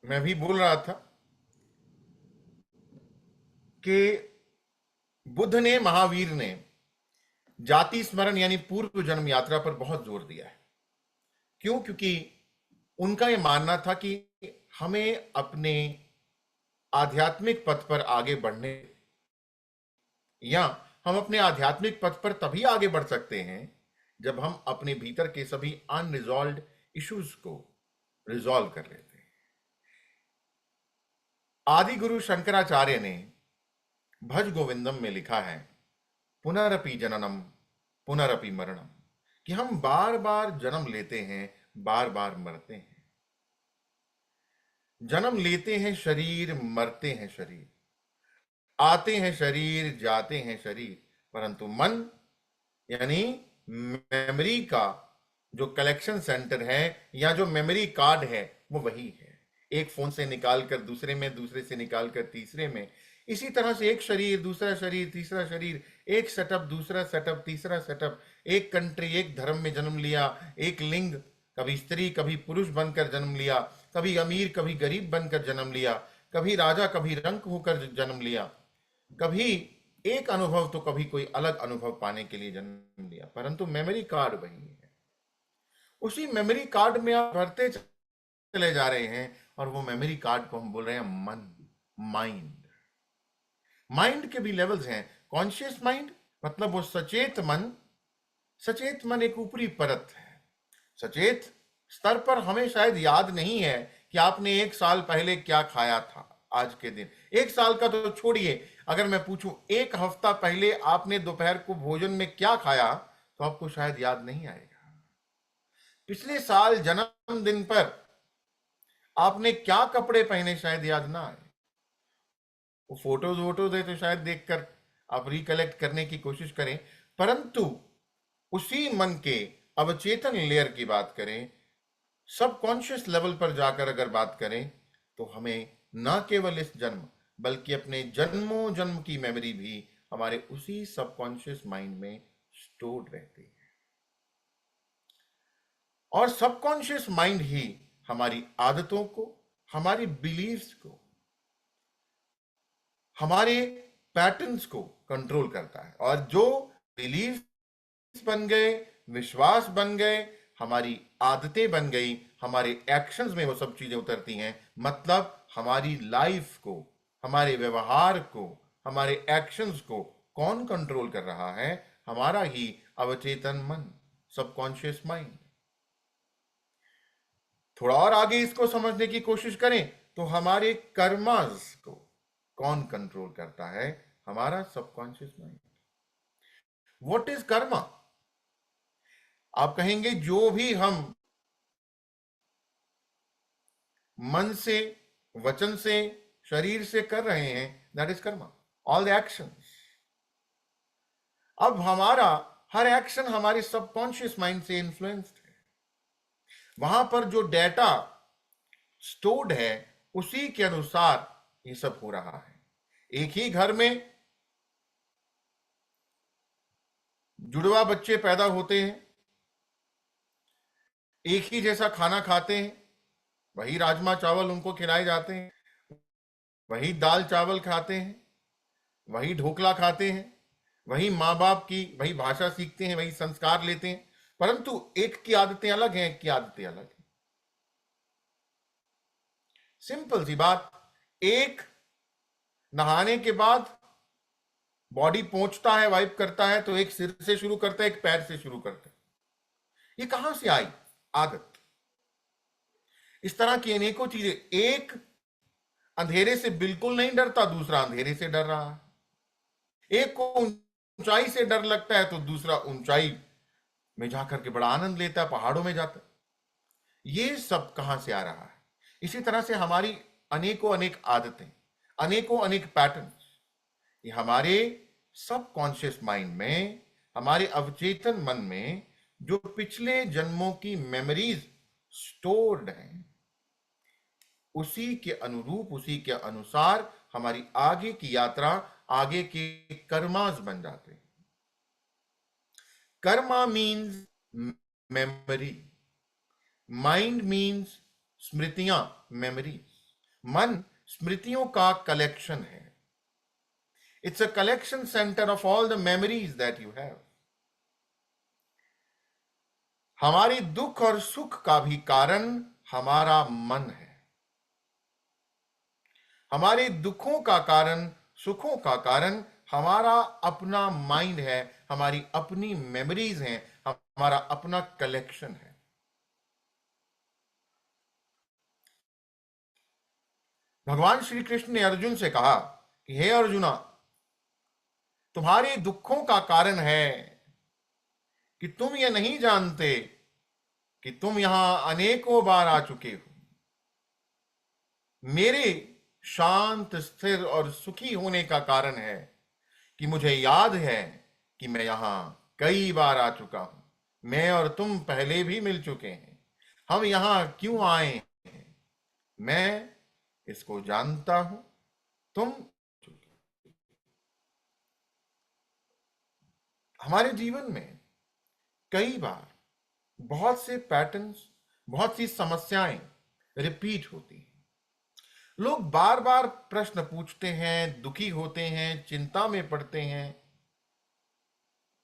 मैं भी बोल रहा था कि बुद्ध ने, महावीर ने जाति स्मरण यानी पूर्व जन्म यात्रा पर बहुत जोर दिया है। क्यों? क्योंकि उनका यह मानना था कि हमें अपने आध्यात्मिक पथ पर आगे बढ़ने, या हम अपने आध्यात्मिक पथ पर तभी आगे बढ़ सकते हैं जब हम अपने भीतर के सभी अनरिजॉल्व इश्यूज को रिजॉल्व कर लेते हैं। आदि गुरु शंकराचार्य ने भज गोविंदम में लिखा है, पुनरपि जननम पुनरपि मरणम, कि हम बार बार जन्म लेते हैं, बार बार मरते हैं। जन्म लेते हैं शरीर, मरते हैं शरीर, आते हैं शरीर, जाते हैं शरीर, परंतु मन यानी मेमोरी का जो कलेक्शन सेंटर है या जो मेमोरी कार्ड है वो वही है। एक फोन से निकालकर दूसरे में, दूसरे से निकालकर तीसरे में, इसी तरह से एक शरीर, दूसरा शरीर, तीसरा शरीर, एक सेटअप, दूसरा सेटअप, तीसरा सेटअप, एक कंट्री, एक धर्म में जन्म लिया, एक लिंग, कभी स्त्री कभी पुरुष बनकर जन्म लिया, कभी अमीर कभी गरीब बनकर जन्म लिया, कभी राजा कभी रंक होकर जन्म लिया, कभी एक अनुभव तो कभी कोई अलग अनुभव पाने के लिए जन्म लिया, परंतु मेमोरी कार्ड वही है। उसी मेमोरी कार्ड में आप भरते चले जा रहे हैं और वो मेमोरी कार्ड को हम बोल रहे हैं मन, माइंड। माइंड के भी लेवल्स हैं। कॉन्शियस माइंड मतलब वो सचेत मन। सचेत मन एक ऊपरी परत है। सचेत स्तर पर हमें शायद याद नहीं है कि आपने एक साल पहले क्या खाया था। आज के दिन, एक साल का तो छोड़िए, अगर मैं पूछूं एक हफ्ता पहले आपने दोपहर को भोजन में क्या खाया, तो आपको शायद याद नहीं आएगा। पिछले साल जन्मदिन पर आपने क्या कपड़े पहने शायद याद ना आए। वो फोटोज वोटोज है तो शायद देखकर आप रिकलेक्ट करने की कोशिश करें, परंतु उसी मन के अवचेतन लेयर की बात करें, सबकॉन्शियस लेवल पर जाकर अगर बात करें, तो हमें न केवल इस जन्म बल्कि अपने जन्मों जन्म की मेमोरी भी हमारे उसी सबकॉन्शियस माइंड में स्टोर्ड रहती है। और सबकॉन्शियस माइंड ही हमारी आदतों को, हमारी बिलीव्स को, हमारे पैटर्न्स को कंट्रोल करता है। और जो बिलीव्स बन गए, विश्वास बन गए, हमारी आदतें बन गई, हमारे एक्शंस में वो सब चीजें उतरती हैं, मतलब हमारी लाइफ को, हमारे व्यवहार को, हमारे एक्शंस को कौन कंट्रोल कर रहा है? हमारा ही अवचेतन मन, सबकॉन्शियस माइंड। थोड़ा और आगे इसको समझने की कोशिश करें तो हमारे कर्मास को कौन कंट्रोल करता है? हमारा subconscious mind. What is Karma? आप कहेंगे जो भी हम मन से, वचन से, शरीर से कर रहे हैं, that is Karma. All the actions. अब हमारा हर एक्शन हमारे सबकॉन्शियस माइंड से इन्फ्लुएंस्ड है। वहां पर जो डेटा स्टोर्ड है उसी के अनुसार ये सब हो रहा है। एक ही घर में जुड़वा बच्चे पैदा होते हैं, एक ही जैसा खाना खाते हैं, वही राजमा चावल उनको खिलाए जाते हैं, वही दाल चावल खाते हैं, वही ढोकला खाते हैं, वही माँ बाप की वही भाषा सीखते हैं, वही संस्कार लेते हैं, परंतु एक की आदतें अलग हैं, एक की आदतें अलग हैं। सिंपल सी बात, एक नहाने के बाद बॉडी पहुंचता है, वाइप करता है, तो एक सिर से शुरू करता है, एक पैर से शुरू करता है। ये कहां से आई आदत? इस तरह की अनेकों चीजें। एक अंधेरे से बिल्कुल नहीं डरता, दूसरा अंधेरे से डर रहा है। एक को ऊंचाई से डर लगता है तो दूसरा ऊंचाई में जाकर के बड़ा आनंद लेता है, पहाड़ों में जाता है। ये सब कहां से आ रहा है? इसी तरह से हमारी अनेकों अनेक आदतें, अनेकों अनेक पैटर्न, ये हमारे सबकॉन्शियस माइंड में, हमारे अवचेतन मन में जो पिछले जन्मों की मेमोरीज स्टोर्ड हैं, उसी के अनुरूप, उसी के अनुसार हमारी आगे की यात्रा, आगे के कर्मास बन जाते हैं। कर्मा मीन्स मेमोरी, माइंड मीन्स स्मृतियां, मेमोरीज। मन स्मृतियों का कलेक्शन है। It's a collection center of all the memories that you have. हमारी दुख और सुख का भी कारण हमारा मन है। हमारे दुखों का कारण, सुखों का कारण हमारा अपना माइंड है, हमारी अपनी मेमोरीज हैं, हमारा अपना कलेक्शन है। भगवान श्री कृष्ण ने अर्जुन से कहा कि हे अर्जुना, तुम्हारे दुखों का कारण है कि तुम ये नहीं जानते कि तुम यहां अनेकों बार आ चुके हो। मेरे शांत, स्थिर और सुखी होने का कारण है कि मुझे याद है कि मैं यहां कई बार आ चुका हूं। मैं और तुम पहले भी मिल चुके हैं। हम यहां क्यों आए हैं, मैं इसको जानता हूं। तुम, हमारे जीवन में कई बार बहुत से पैटर्न्स, बहुत सी समस्याएं रिपीट होती हैं। लोग बार बार प्रश्न पूछते हैं, दुखी होते हैं, चिंता में पड़ते हैं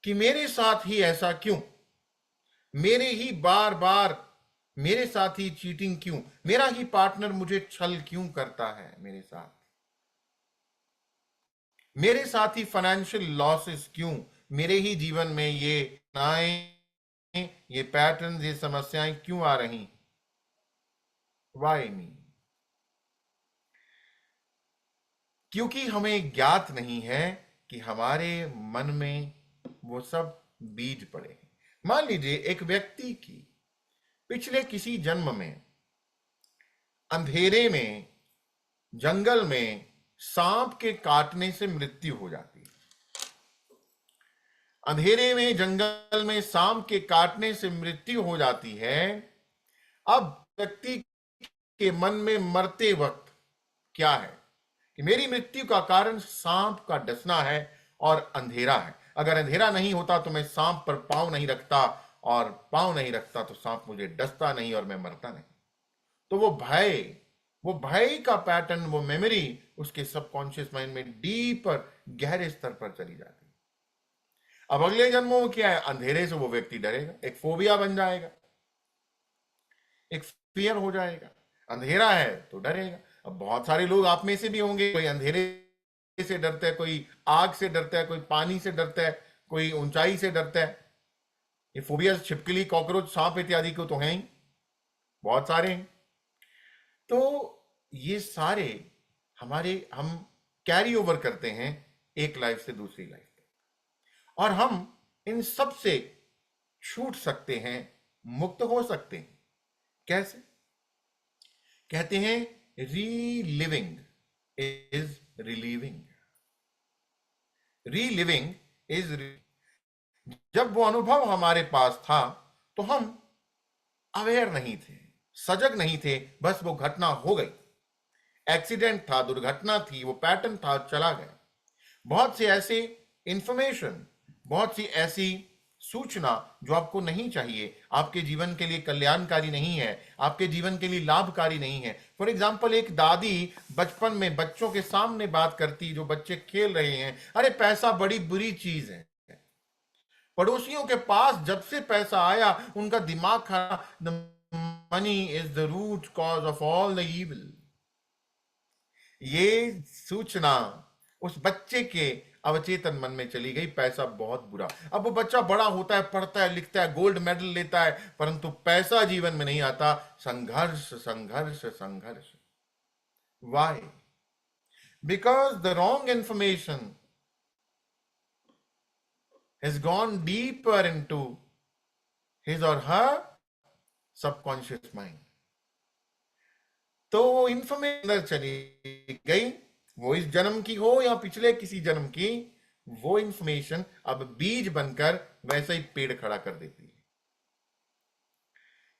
कि मेरे साथ ही ऐसा क्यों, मेरे ही बार बार मेरे साथ ही चीटिंग क्यों, मेरा ही पार्टनर मुझे छल क्यों करता है, मेरे साथ ही फाइनेंशियल लॉसेस क्यों, मेरे ही जीवन में ये नाएं, ये पैटर्न, ये समस्याएं क्यों आ रही, वाई मी? क्योंकि हमें ज्ञात नहीं है कि हमारे मन में वो सब बीज पड़े हैं। मान लीजिए एक व्यक्ति की पिछले किसी जन्म में अंधेरे में, जंगल में सांप के काटने से मृत्यु हो जाती है। अंधेरे में, जंगल में सांप के काटने से मृत्यु हो जाती है। अब व्यक्ति के मन में मरते वक्त क्या है कि मेरी मृत्यु का कारण सांप का डसना है और अंधेरा है। अगर अंधेरा नहीं होता तो मैं सांप पर पांव नहीं रखता, और पांव नहीं रखता तो सांप मुझे डसता नहीं और मैं मरता नहीं। तो वो भय का पैटर्न, वो मेमोरी उसके सबकॉन्शियस माइंड में डीपर, गहरे स्तर पर चली जाती है। अब अगले जन्मों में क्या है, अंधेरे से वो व्यक्ति डरेगा, एक फोबिया बन जाएगा, एक फियर हो जाएगा। अंधेरा है तो डरेगा। अब बहुत सारे लोग आप में से भी होंगे, कोई अंधेरे से डरता है, कोई आग से डरता है, कोई पानी से डरता है, कोई ऊंचाई से डरता है। ये फोबिया छिपकली, कॉकरोच, सांप इत्यादि को तो हैं ही, बहुत सारे हैं। तो ये सारे हम कैरी ओवर करते हैं एक लाइफ से दूसरी लाइफ में, और हम इन सब से छूट सकते हैं, मुक्त हो सकते हैं। कैसे? कहते हैं reliving is relieving. Reliving is, जब वो अनुभव हमारे पास था तो हम अवेयर नहीं थे, सजग नहीं थे, बस वो घटना हो गई, एक्सीडेंट था, दुर्घटना थी, वो पैटर्न था, चला गया। बहुत से ऐसे इंफॉर्मेशन, बहुत सी ऐसी सूचना जो आपको नहीं चाहिए, आपके जीवन के लिए कल्याणकारी नहीं है, आपके जीवन के लिए लाभकारी नहीं है। फॉर एग्जाम्पल, एक दादी बचपन में बच्चों के सामने बात करती, जो बच्चे खेल रहे हैं, अरे पैसा बड़ी बुरी चीज है। पड़ोसियों के पास जब से पैसा आया उनका दिमाग खराब, the money is the root cause of all the evil. ये सूचना उस बच्चे के अवचेतन मन में चली गई, पैसा बहुत बुरा। अब वो बच्चा बड़ा होता है, पढ़ता है, लिखता है, गोल्ड मेडल लेता है, परंतु पैसा जीवन में नहीं आता। संघर्ष, संघर्ष, संघर्ष। Why? Because the wrong information has gone deeper into his or her subconscious mind. तो वो इंफॉर्मेशन चली गई, वो इस जन्म की हो या पिछले किसी जन्म की, वो इंफॉर्मेशन अब बीज बनकर वैसे ही पेड़ खड़ा कर देती है।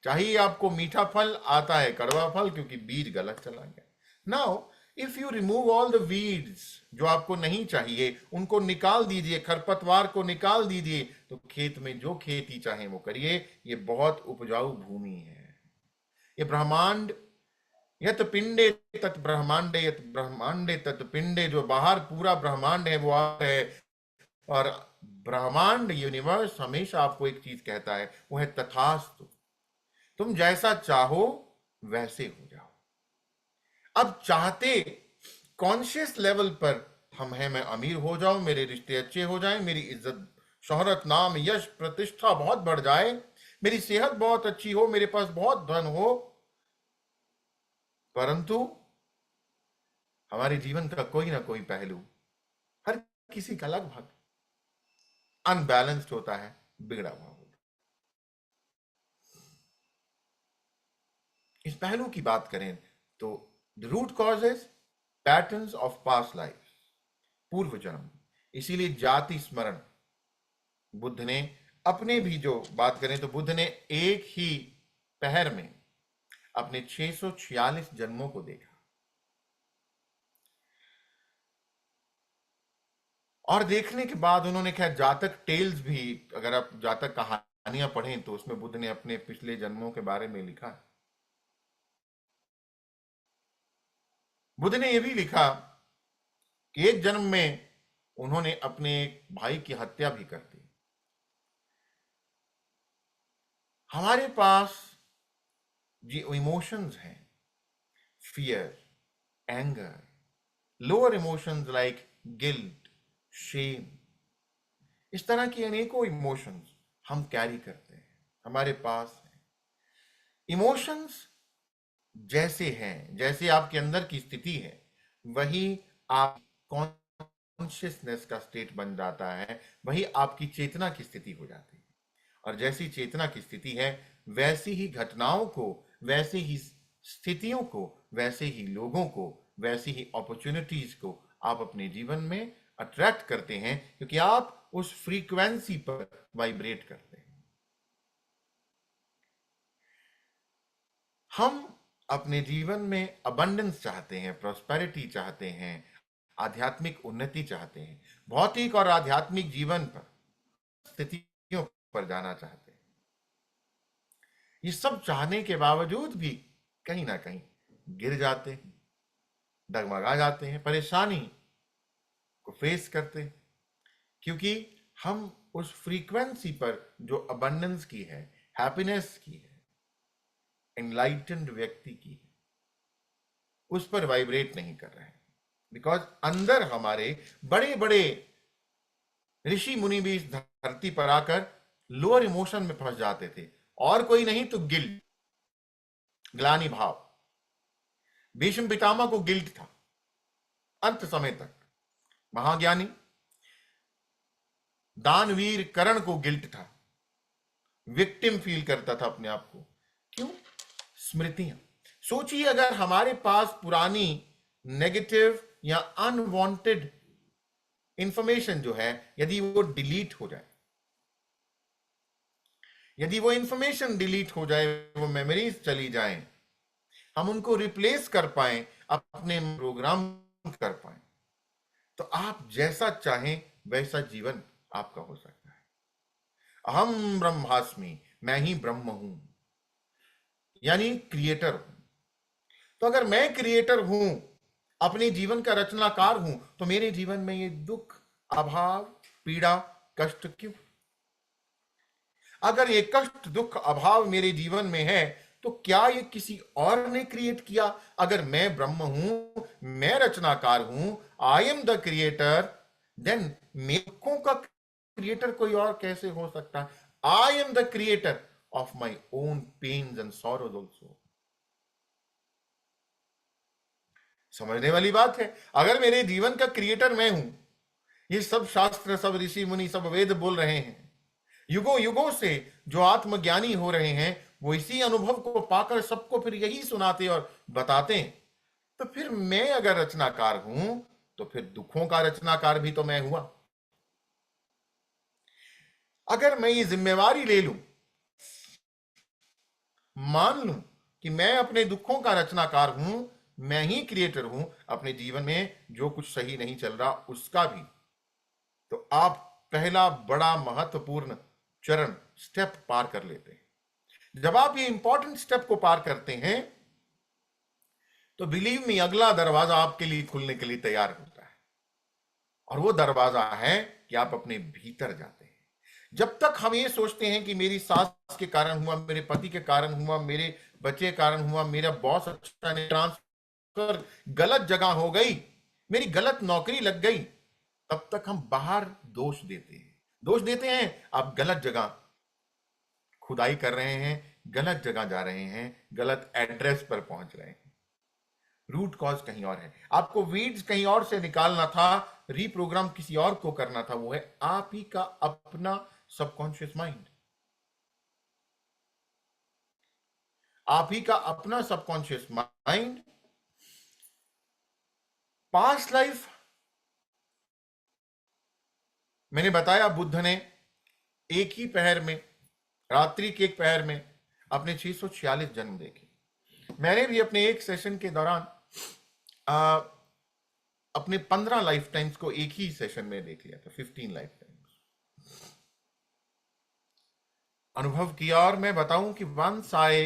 चाहिए आपको मीठा फल, आता है कड़वा फल, क्योंकि बीज गलत चला गया। Now if you remove all the weeds जो आपको नहीं चाहिए, उनको निकाल दीजिए, खरपतवार को निकाल दीजिए, तो खेत में जो खेती चाहे वो करिए। ये बहुत उपजाऊ भूमि है, ये ब्रह्मांड यत पिंडे तत् ब्रह्मांडे, यत ब्रह्मांडे तत् पिंडे, जो बाहर पूरा ब्रह्मांड है वो आप है। और ब्रह्मांड यूनिवर्स हमेशा आपको एक चीज कहता है, वो है तथास्तु। तुम जैसा चाहो वैसे हो जाओ। अब चाहते कॉन्शियस लेवल पर हम हैं, मैं अमीर हो जाऊं, मेरे रिश्ते अच्छे हो जाएं, मेरी इज्जत शोहरत नाम यश प्रतिष्ठा बहुत बढ़ जाए, मेरी सेहत बहुत अच्छी हो, मेरे पास बहुत धन हो, परंतु हमारे जीवन का कोई ना कोई पहलू, हर किसी का लगभग अनबैलेंस्ड होता है, बिगड़ा हुआ होता है। इस पहलू की बात करें तो the root causes patterns of past life, पूर्व जन्म। इसीलिए जाति स्मरण, बुद्ध ने अपने भी जो बात करें तो बुद्ध ने एक ही पहर में अपने 646 जन्मों को देखा। और देखने के बाद उन्होंने क्या, जातक टेल्स भी, अगर आप जातक कहानियां पढ़ें तो उसमें बुद्ध ने अपने पिछले जन्मों के बारे में लिखा। बुद्ध ने यह भी लिखा कि एक जन्म में उन्होंने अपने भाई की हत्या भी कर दी। हमारे पास जो इमोशंस हैं, fear, anger, lower emotions like guilt, shame, इस तरह की अनेकों इमोशंस हम कैरी करते हैं, हमारे पास है। इमोशंस जैसे हैं, जैसे आपके अंदर की स्थिति है, वही आप कॉन्शियसनेस का स्टेट बन जाता है, वही आपकी चेतना की स्थिति हो जाती है। और जैसी चेतना की स्थिति है, वैसी ही घटनाओं को, वैसे ही स्थितियों को, वैसे ही लोगों को, वैसी ही अपॉर्चुनिटीज को आप अपने जीवन में अट्रैक्ट करते हैं, क्योंकि आप उस फ्रीक्वेंसी पर वाइब्रेट करते हैं। हम अपने जीवन में अबंडेंस चाहते हैं, प्रॉस्पेरिटी चाहते हैं, आध्यात्मिक उन्नति चाहते हैं, भौतिक और आध्यात्मिक जीवन पर, स्थितियों पर जाना चाहते हैं। ये सब चाहने के बावजूद भी कहीं ना कहीं गिर जाते हैं, डगमगा जाते हैं, परेशानी को फेस करते हैं, क्योंकि हम उस फ्रीक्वेंसी पर जो अबंडेंस की है, हैप्पीनेस की है, एनलाइटेंड व्यक्ति की है, उस पर वाइब्रेट नहीं कर रहे हैं। बिकॉज अंदर हमारे बड़े बड़े ऋषि मुनि भी इस धरती पर आकर लोअर इमोशन में फंस जाते थे, और कोई नहीं तो गिल्ट, ग्लानि भाव। भीष्म पितामह को गिल्ट था अंत समय तक, महाज्ञानी दानवीर कर्ण को गिल्ट था, विक्टिम फील करता था अपने आप को। क्यों? स्मृतियां। सोचिए, अगर हमारे पास पुरानी नेगेटिव या अनवांटेड इंफॉर्मेशन जो है, यदि वो डिलीट हो जाए, यदि वो इंफॉर्मेशन डिलीट हो जाए, वो मेमोरीज चली जाएं, हम उनको रिप्लेस कर पाए, अपने प्रोग्राम कर पाए, तो आप जैसा चाहें वैसा जीवन आपका हो सकता है। अहम ब्रह्मास्मि, मैं ही ब्रह्म हूं, यानी क्रिएटर हूं। तो अगर मैं क्रिएटर हूं, अपने जीवन का रचनाकार हूं, तो मेरे जीवन में ये दुख, अभाव, पीड़ा, कष्ट क्यों? अगर ये कष्ट, दुख, अभाव मेरे जीवन में है, तो क्या ये किसी और ने क्रिएट किया? अगर मैं ब्रह्म हूं, मैं रचनाकार हूं, I am the creator, then मेरे दुखों का क्रिएटर कोई और कैसे हो सकता है? I am the creator of my own pains and sorrows also. समझने वाली बात है। अगर मेरे जीवन का क्रिएटर मैं हूं, ये सब शास्त्र, सब ऋषि मुनि, सब वेद बोल रहे हैं, युगों युगों से जो आत्मज्ञानी हो रहे हैं, वो इसी अनुभव को पाकर सबको फिर यही सुनाते और बताते हैं, तो फिर मैं अगर रचनाकार हूं, तो फिर दुखों का रचनाकार भी तो मैं हुआ। अगर मैं ये जिम्मेवारी ले लूं, मान लूं कि मैं अपने दुखों का रचनाकार हूं, मैं ही क्रिएटर हूं, अपने जीवन में जो कुछ सही नहीं चल रहा उसका भी, तो आप पहला बड़ा महत्वपूर्ण चरण, स्टेप पार कर लेते हैं। जब आप ये इंपॉर्टेंट स्टेप को पार करते हैं, तो बिलीव मी, अगला दरवाजा आपके लिए खुलने के लिए तैयार होता है, और वो दरवाजा है कि आप अपने भीतर जाते हैं। जब तक हम ये सोचते हैं कि मेरी सास के कारण हुआ, मेरे पति के कारण हुआ, मेरे बच्चे के कारण हुआ, मेरा बॉस अच्छा नहीं, ट्रांसफर गलत जगह हो गई, मेरी गलत नौकरी लग गई, तब तक हम बाहर दोष देते हैं। दोष देते हैं, आप गलत जगह खुदाई कर रहे हैं, गलत जगह जा रहे हैं, गलत एड्रेस पर पहुंच रहे हैं। रूट कॉज कहीं और है, आपको वीड्स कहीं और से निकालना था, रीप्रोग्राम किसी और को करना था। वो है आप ही का अपना सबकॉन्शियस माइंड, आप ही का अपना सबकॉन्शियस माइंड। पास्ट लाइफ, मैंने बताया बुद्ध ने एक ही पहर में, रात्रि के एक पहर में अपने 646 जन्म देखे। मैंने भी अपने एक सेशन के दौरान अपने 15 लाइफ टाइम्स को एक ही सेशन में देख लिया था, 15 लाइफ टाइम्स अनुभव किया। और मैं बताऊं कि वंस आए,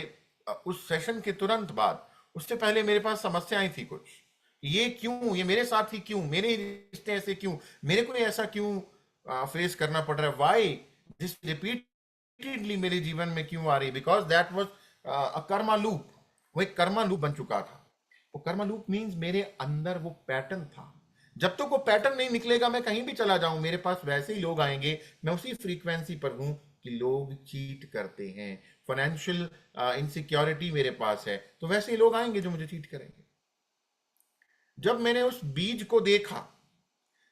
उस सेशन के तुरंत बाद, उससे पहले मेरे पास समस्याएं थी कुछ, ये क्यों, ये मेरे साथ ही क्यों, मेरे रिश्ते ऐसे क्यों, मेरे को ऐसा क्यों फेस करना पड़ रहा है, वाई दिस रिपीटेडली मेरे जीवन में क्यों आ रही है, because that was a Karma loop. वो एक कर्मा लूप बन चुका था। वो कर्मा लूप मीन्स मेरे अंदर वो पैटर्न था। जब तक वो पैटर्न नहीं निकलेगा, मैं कहीं भी चला जाऊं, मेरे पास वैसे ही लोग आएंगे, मैं उसी फ्रीक्वेंसी पर हूं कि लोग चीट करते हैं, फाइनेंशियल इनसिक्योरिटी मेरे पास है, तो वैसे ही लोग आएंगे जो मुझे चीट करेंगे। जब मैंने उस बीज को देखा,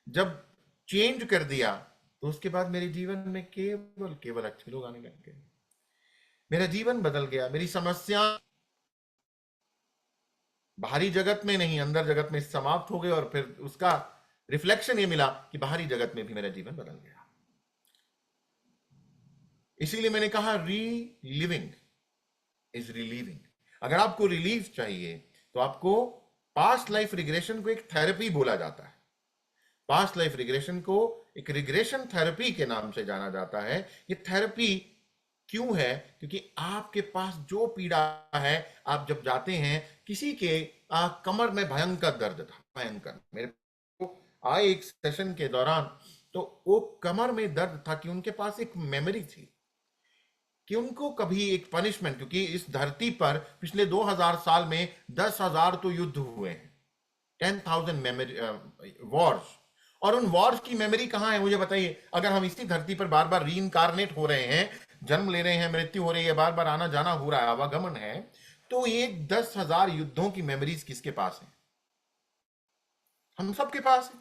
जब चेंज कर दिया, तो उसके बाद मेरे जीवन में केवल केवल अच्छे लोग आने लग गए। मेरा जीवन बदल गया, मेरी समस्या बाहरी जगत में नहीं, अंदर जगत में समाप्त हो गए, और फिर उसका रिफ्लेक्शन ये मिला कि बाहरी जगत में भी मेरा जीवन बदल गया। इसीलिए मैंने कहा री लिविंग इज रिलीविंग। अगर आपको रिलीफ चाहिए, तो आपको पास्ट लाइफ रिग्रेशन को एक थेरेपी बोला जाता है। पास्ट लाइफ रिग्रेशन को एक रिग्रेशन थेरेपी के नाम से जाना जाता है। ये थेरेपी क्यों है? क्योंकि आपके पास जो पीड़ा है, आप जब जाते हैं, किसी के कमर में भयंकर दर्द था, भयंकर, मेरे को आए एक सेशन के दौरान, तो वो कमर में दर्द था कि उनके पास एक मेमोरी थी कि उनको कभी एक पनिशमेंट, क्योंकि इस धरती पर पिछले 2000 साल में 10,000 तो युद्ध हुए हैं, 10,000 मेमोरी वॉर्स, और उन वॉर्स की मेमोरी कहां है, मुझे बताइए। अगर हम इसी धरती पर बार बार रीइंकारनेट हो रहे हैं, जन्म ले रहे हैं, मृत्यु हो रही है, बार बार आना जाना हो रहा है, आवागमन है, तो ये 10,000 युद्धों की मेमोरीज किसके पास है? हम सबके पास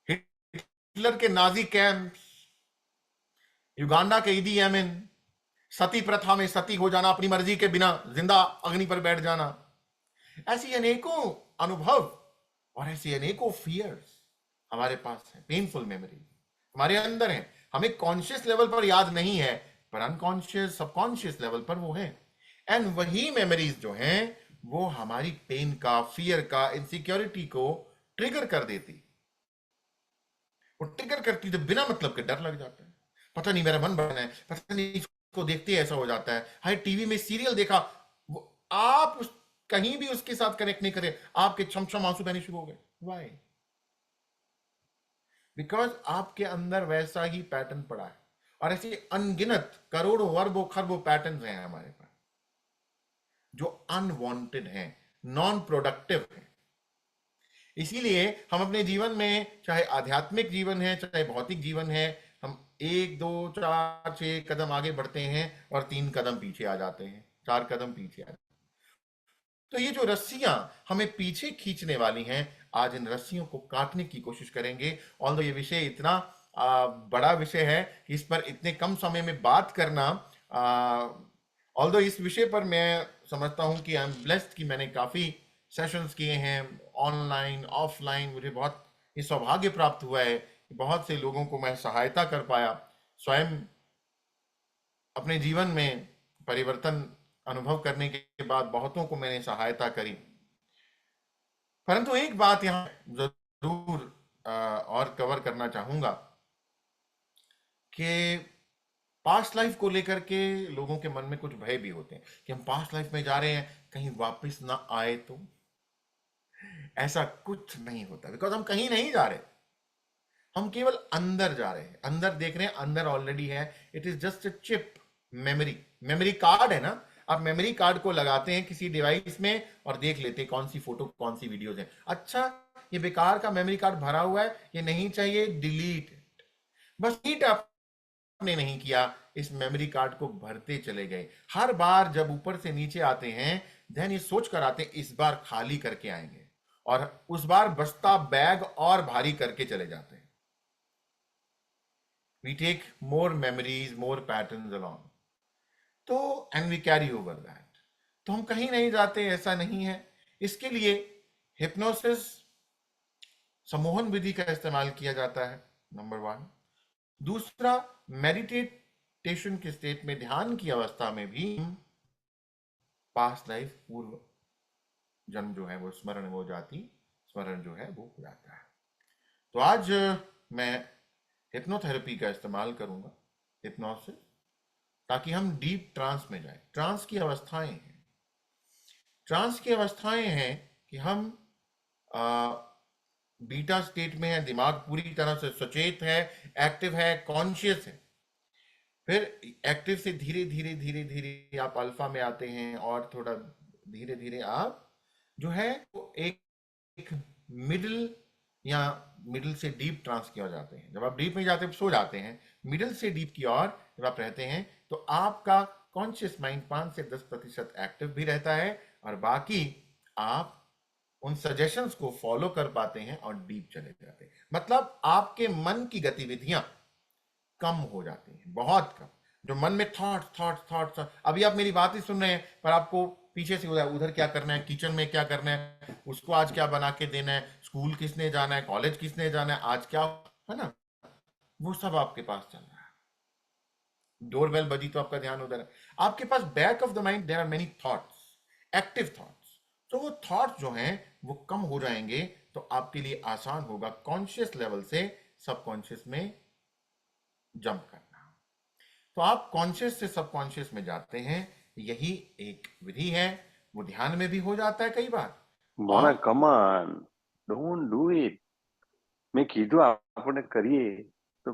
है। हिटलर के नाजी कैंप, युगांडा के ईदी एमिन, सती प्रथा में सती हो जाना, अपनी मर्जी के बिना जिंदा अग्नि पर बैठ जाना, ऐसी अनेकों अनुभव और ऐसी अनेकों फियर्स हमारे पास है। पेनफुल मेमोरी हमारे अंदर है, हमें कॉन्शियस लेवल पर याद नहीं है, पर अनकॉन्शियस, सबकॉन्शियस लेवल पर वो है। एंड वही मेमोरीज जो हैं, वो हमारी पेन का, फियर का, इनसिक्योरिटी को ट्रिगर कर देती। वो ट्रिगर करती तो बिना मतलब के डर लग जाता है, पता नहीं मेरा मन बना है, पता नहीं इसको देखते ही ऐसा हो जाता है, हाय टीवी में सीरियल देखा, आप कहीं भी उसके साथ कनेक्ट नहीं करे, आपके छम छम आंसू बहने शुरू हो गए। वाई? बिकॉज आपके अंदर वैसा ही पैटर्न पड़ा है, और ऐसे अनगिनत करोड़ों अरबों खरबों पैटर्न हैं हमारे पास, जो अनवांटेड हैं, नॉन प्रोडक्टिव हैं। इसीलिए हम अपने जीवन में, चाहे आध्यात्मिक जीवन है, चाहे भौतिक जीवन है, हम 1 2 4 6 कदम आगे बढ़ते हैं और 3 कदम पीछे आ जाते हैं, 4 कदम पीछे आ जाते हैं। तो ये जो रस्सियां हमें पीछे खींचने वाली हैं, आज इन रस्सियों को काटने की कोशिश करेंगे। ऑल्दो ये विषय इतना बड़ा विषय है कि इस पर इतने कम समय में बात करना, ऑल्दो इस विषय पर मैं समझता हूं कि आई एम ब्लेस्ड कि मैंने काफी सेशंस किए हैं, ऑनलाइन ऑफलाइन। मुझे बहुत ये सौभाग्य प्राप्त हुआ है कि बहुत से लोगों को मैं सहायता कर पाया, स्वयं अपने जीवन में परिवर्तन अनुभव करने के बाद बहुतों को मैंने सहायता करी। परंतु एक बात यहां जरूर और कवर करना चाहूंगा कि पास्ट लाइफ को लेकर के लोगों के मन में कुछ भय भी होते हैं कि हम पास्ट लाइफ में जा रहे हैं, कहीं वापस ना आए तो। ऐसा कुछ नहीं होता, बिकॉज हम कहीं नहीं जा रहे, हम केवल अंदर जा रहे हैं, अंदर देख रहे हैं, अंदर ऑलरेडी है। It is just a chip, memory, memory card है ना। आप मेमोरी कार्ड को लगाते हैं किसी डिवाइस में और देख लेते हैं कौन सी फोटो कौन सी वीडियोज है। अच्छा, ये बेकार का मेमोरी कार्ड भरा हुआ है, ये नहीं चाहिए, डिलीट। बस डिलीट आपने नहीं किया, इस मेमोरी कार्ड को भरते चले गए। हर बार जब ऊपर से नीचे आते हैं, देन ये सोच कर आते हैं इस बार खाली करके आएंगे, और उस बार बस्ता बैग और भारी करके चले जाते हैं। we take more memories, more patterns along, तो and we carry over that। तो हम कहीं नहीं जाते, ऐसा नहीं है। इसके लिए हिप्नोसिस, सम्मोहन विधि का इस्तेमाल किया जाता है, नंबर 1। दूसरा, मेडिटेशन के स्टेट में, ध्यान की अवस्था में भी पास्ट लाइफ, पूर्व जन्म जो है वो स्मरण हो जाती, स्मरण जो है वो हो जाता है। तो आज मैं हिप्नोथेरेपी का इस्तेमाल करूंगा, हिप्नोसिस, ताकि हम डीप ट्रांस में जाएं। ट्रांस की अवस्थाएं हैं, ट्रांस की अवस्थाएं हैं कि हम बीटा स्टेट में है, दिमाग पूरी तरह से सचेत है, एक्टिव है, कॉन्शियस है। फिर एक्टिव से धीरे धीरे धीरे धीरे आप अल्फा में आते हैं, और थोड़ा धीरे धीरे आप जो है वो एक मिडिल या मिडिल से डीप ट्रांस की ओर जाते हैं। जब आप डीप में जाते हैं, सो जाते हैं, मिडिल से डीप की ओर जब आप रहते हैं, तो आपका कॉन्शियस माइंड 5 से 10% एक्टिव भी रहता है, और बाकी आप उन सजेशंस को फॉलो कर पाते हैं और डीप चले जाते हैं। मतलब आपके मन की गतिविधियां कम हो जाती हैं, बहुत कम। जो मन में थॉट्स, अभी आप मेरी बात ही सुन रहे हैं, पर आपको पीछे से उधर क्या करना है, किचन में क्या करना है, उसको आज क्या बना के देना है, स्कूल किसने जाना है, कॉलेज किसने जाना है, आज क्या, है ना, वो सब आपके पास चल रहा है। डोरबेल बजी तो आपका ध्यान उधर है। आपके पास back of the mind there are many thoughts, active thoughts. तो वो थॉट्स जो हैं वो कम हो जाएंगे, तो आपके लिए आसान होगा कॉन्शियस लेवल से सबकॉन्शियस में जंप करना। तो आप कॉन्शियस से सबकॉन्शियस में जाते हैं, यही एक विधि है। वो ध्यान में भी हो जाता है कई बार, मोना और कमान, डोंट डू इट। मैं कीधु आपने करिए तो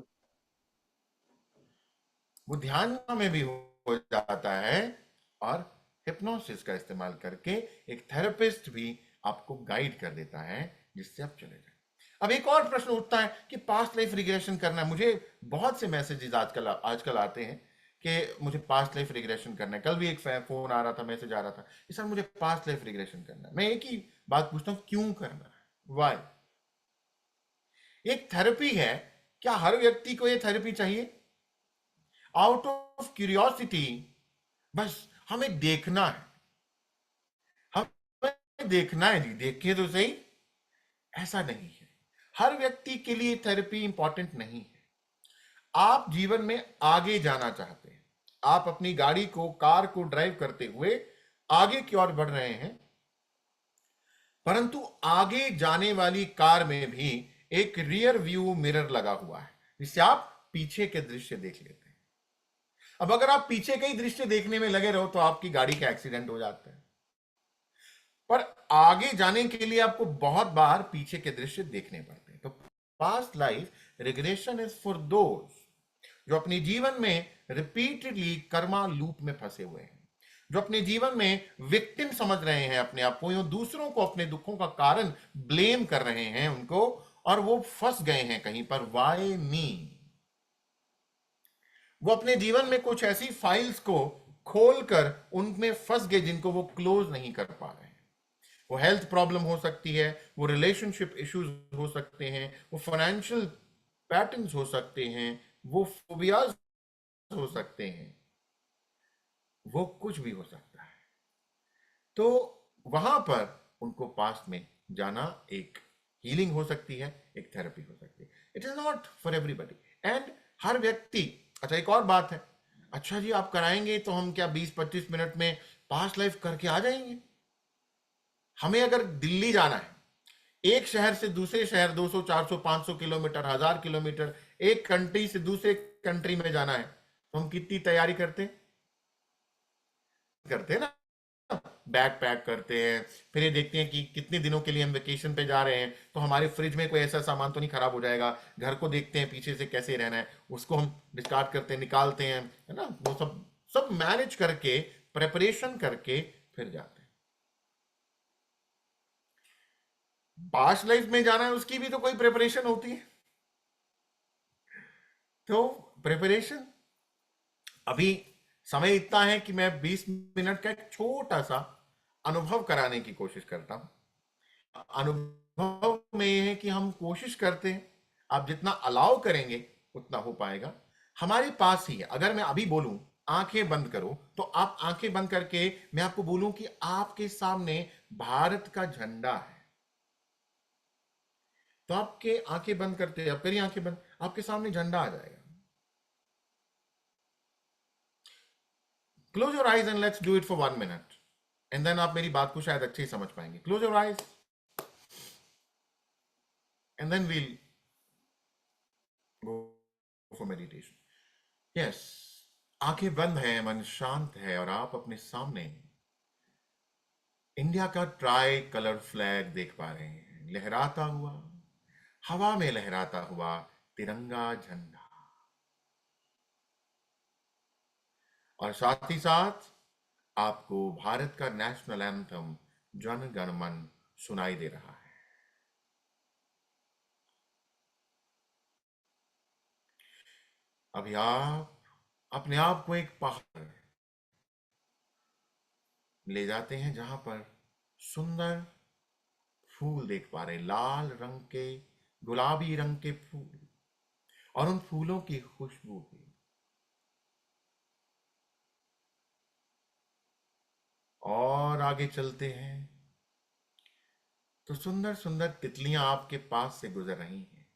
वो ध्यान में भी हो जाता है, और हिप्नोसिस का इस्तेमाल करके एक थेरेपिस्ट भी आपको गाइड कर देता है, जिससे आप चले जाए। अब एक और प्रश्न उठता है कि पास्ट लाइफ रिग्रेशन करना है। मुझे बहुत से मैसेजेस आजकल आते हैं कि मुझे पास्ट लाइफ रिग्रेशन करना है। कल भी एक फोन आ रहा था, मैसेज आ रहा था कि सर मुझे पास्ट लाइफ रिग्रेशन करना है। मैं एक ही बात पूछता हूँ, क्यों करना है, वाई? एक थेरेपी है, क्या हर व्यक्ति को ये थेरेपी चाहिए? आउट ऑफ क्यूरियोसिटी, बस हमें देखना है, हमें देखना है जी, देखिए तो सही। ऐसा नहीं है, हर व्यक्ति के लिए थेरेपी इंपॉर्टेंट नहीं है। आप जीवन में आगे जाना चाहते हैं, आप अपनी गाड़ी को, कार को ड्राइव करते हुए आगे की ओर बढ़ रहे हैं, परंतु आगे जाने वाली कार में भी एक रियर व्यू मिरर लगा हुआ है, जिससे आप पीछे के दृश्य देख लेते हैं। अब अगर आप पीछे के ही दृश्य देखने में लगे रहो, तो आपकी गाड़ी का एक्सीडेंट हो जाता है। पर आगे जाने के लिए आपको बहुत बार पीछे के दृश्य देखने पड़ते हैं। तो past life regression is for those जो अपने जीवन में रिपीटेडली कर्मा लूप में फंसे हुए हैं, जो अपने जीवन में विक्टिम समझ रहे हैं अपने आप को, या दूसरों को अपने दुखों का कारण ब्लेम कर रहे हैं उनको, और वो फंस गए हैं कहीं पर, वाई मी। वो अपने जीवन में कुछ ऐसी फाइल्स को खोलकर उनमें फंस गए जिनको वो क्लोज नहीं कर पा रहे हैं। वो हेल्थ प्रॉब्लम हो सकती है, वो रिलेशनशिप इश्यूज हो सकते हैं, वो फाइनेंशियल पैटर्न्स हो सकते हैं, वो फोबियाज हो सकते हैं, वो कुछ भी हो सकता है। तो वहां पर उनको पास्ट में जाना एक हीलिंग हो सकती है, एक थेरेपी हो सकती है। It is not for everybody and हर व्यक्ति। अच्छा, एक और बात है, अच्छा जी आप कराएंगे तो हम क्या 20-25 मिनट में पास्ट लाइफ करके आ जाएंगे? हमें अगर दिल्ली जाना है, एक शहर से दूसरे शहर 200, 400, 500 किलोमीटर, 1000 किलोमीटर, एक कंट्री से दूसरे कंट्री में जाना है, तो हम कितनी तैयारी करते करते हैं ना, बैग पैक करते हैं, फिर ये देखते हैं कि कितने दिनों के लिए हम वेकेशन पे जा रहे हैं, तो हमारे फ्रिज में कोई ऐसा सामान तो नहीं खराब हो जाएगा, घर को देखते हैं पीछे से कैसे रहना है, उसको हम डिस्कार्ड करते हैं, निकालते हैं, है ना, वो सब सब मैनेज करके, प्रेपरेशन करके फिर जाते हैं। पास्ट लाइफ में जाना है उसकी भी तो कोई प्रिपरेशन होती है। तो प्रिपरेशन, अभी समय इतना है कि मैं 20 मिनट का एक छोटा सा अनुभव कराने की कोशिश करता हूं। अनुभव में यह है कि हम कोशिश करते हैं, आप जितना अलाउ करेंगे उतना हो पाएगा। हमारे पास ही है, अगर मैं अभी बोलूं आंखें बंद करो, तो आप आंखें बंद करके मैं आपको बोलूं कि आपके सामने भारत का झंडा है, तो आपके आंखें बंद करते हैं, आप करिए आंखें बंद, आपके सामने झंडा आ जाएगा। Close your eyes and let's do it for 1 minute, and then आप मेरी बात को शायद अच्छे ही समझ पाएंगे। Close your eyes and then we'll go for meditation. Yes, आंखें बंद हैं, मन शांत है, और आप अपने सामने इंडिया का ट्राई कलर फ्लैग देख पा रहे हैं, लहराता हुआ, हवा में लहराता हुआ तिरंगा झंडा, और साथ ही साथ आपको भारत का नेशनल एंथम जन गण मन सुनाई दे रहा है। अभी आप अपने आप को एक पहाड़ ले जाते हैं जहां पर सुंदर फूल देख पा रहे हैं, लाल रंग के, गुलाबी रंग के फूल, और उन फूलों की खुशबू भी। और आगे चलते हैं तो सुंदर सुंदर तितलियां आपके पास से गुजर रही हैं,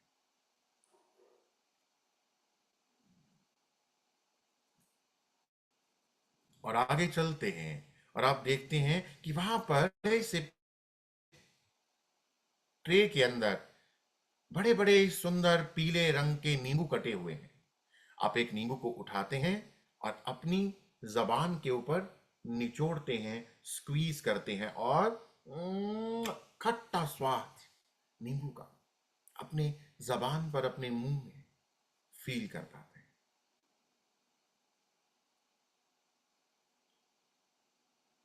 और आगे चलते हैं और आप देखते हैं कि वहां पर से ट्रे के अंदर बड़े बड़े सुंदर पीले रंग के नींबू कटे हुए हैं। आप एक नींबू को उठाते हैं और अपनी जबान के ऊपर निचोड़ते हैं, स्क्वीज करते हैं, और खट्टा स्वाद नींबू का अपने जबान पर, अपने मुंह में फील कर पाते हैं।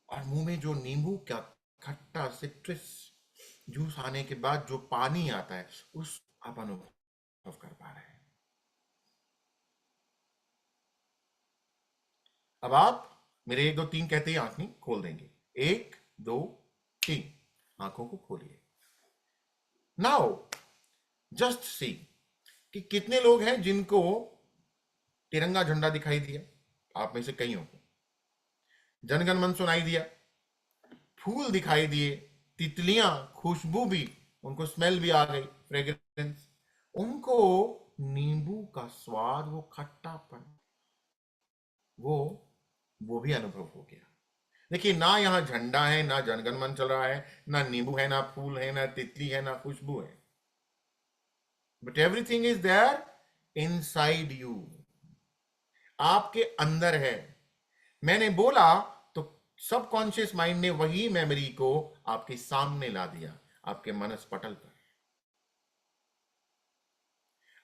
और मुंह में जो नींबू का खट्टा सिट्रस जूस आने के बाद जो पानी आता है, उस आप अनुभव कर पा रहे हैं। अब आप मेरे 1 2 3 कहते ही आंखें खोल देंगे। 1 2 3, आंखों को खोलिए। नाउ जस्ट सी कि कितने लोग हैं जिनको तिरंगा झंडा दिखाई दिया। आप में से कईयों को जनगण मन सुनाई दिया, फूल दिखाई दिए, तितलियां, खुशबू भी, उनको स्मेल भी आ गई, फ्रेग्रेंस, उनको नींबू का स्वाद, वो खट्टापन, वो वो भी अनुभव हो गया। देखिए, ना यहां झंडा है, ना जनगण मन चल रहा है, ना नींबू है, ना फूल है, ना तितली है, ना खुशबू है, but everything is there inside you, आपके अंदर है। मैंने बोला तो सबकॉन्शियस माइंड ने वही मेमोरी को आपके सामने ला दिया, आपके मनस पटल पर।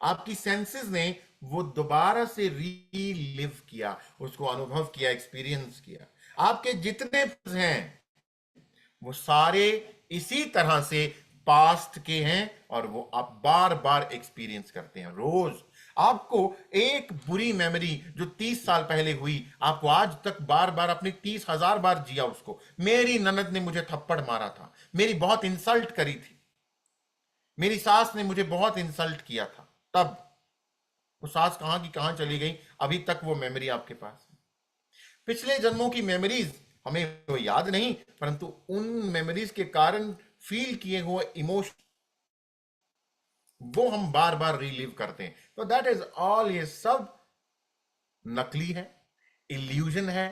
आपकी सेंसेस ने वो दोबारा से रीलिव किया, उसको अनुभव किया, एक्सपीरियंस किया। आपके जितने हैं वो सारे इसी तरह से पास्ट के हैं, और वो आप बार बार एक्सपीरियंस करते हैं रोज। आपको एक बुरी मेमोरी जो 30 साल पहले हुई, आपको आज तक बार बार, अपने 30,000 बार जिया उसको। मेरी ननद ने मुझे थप्पड़ मारा था, मेरी बहुत इंसल्ट करी थी, मेरी सास ने मुझे बहुत इंसल्ट किया था, तब वो सास कहां की कहां चली गई, अभी तक वो मेमोरी आपके पास है। पिछले जन्मों की मेमोरीज हमें वो याद नहीं, परंतु उन मेमोरीज के कारण फील किए हुए इमोशन, वो हम बार बार रिलीव करते हैं। तो दैट इज ऑल, ये सब नकली है, इल्यूजन है,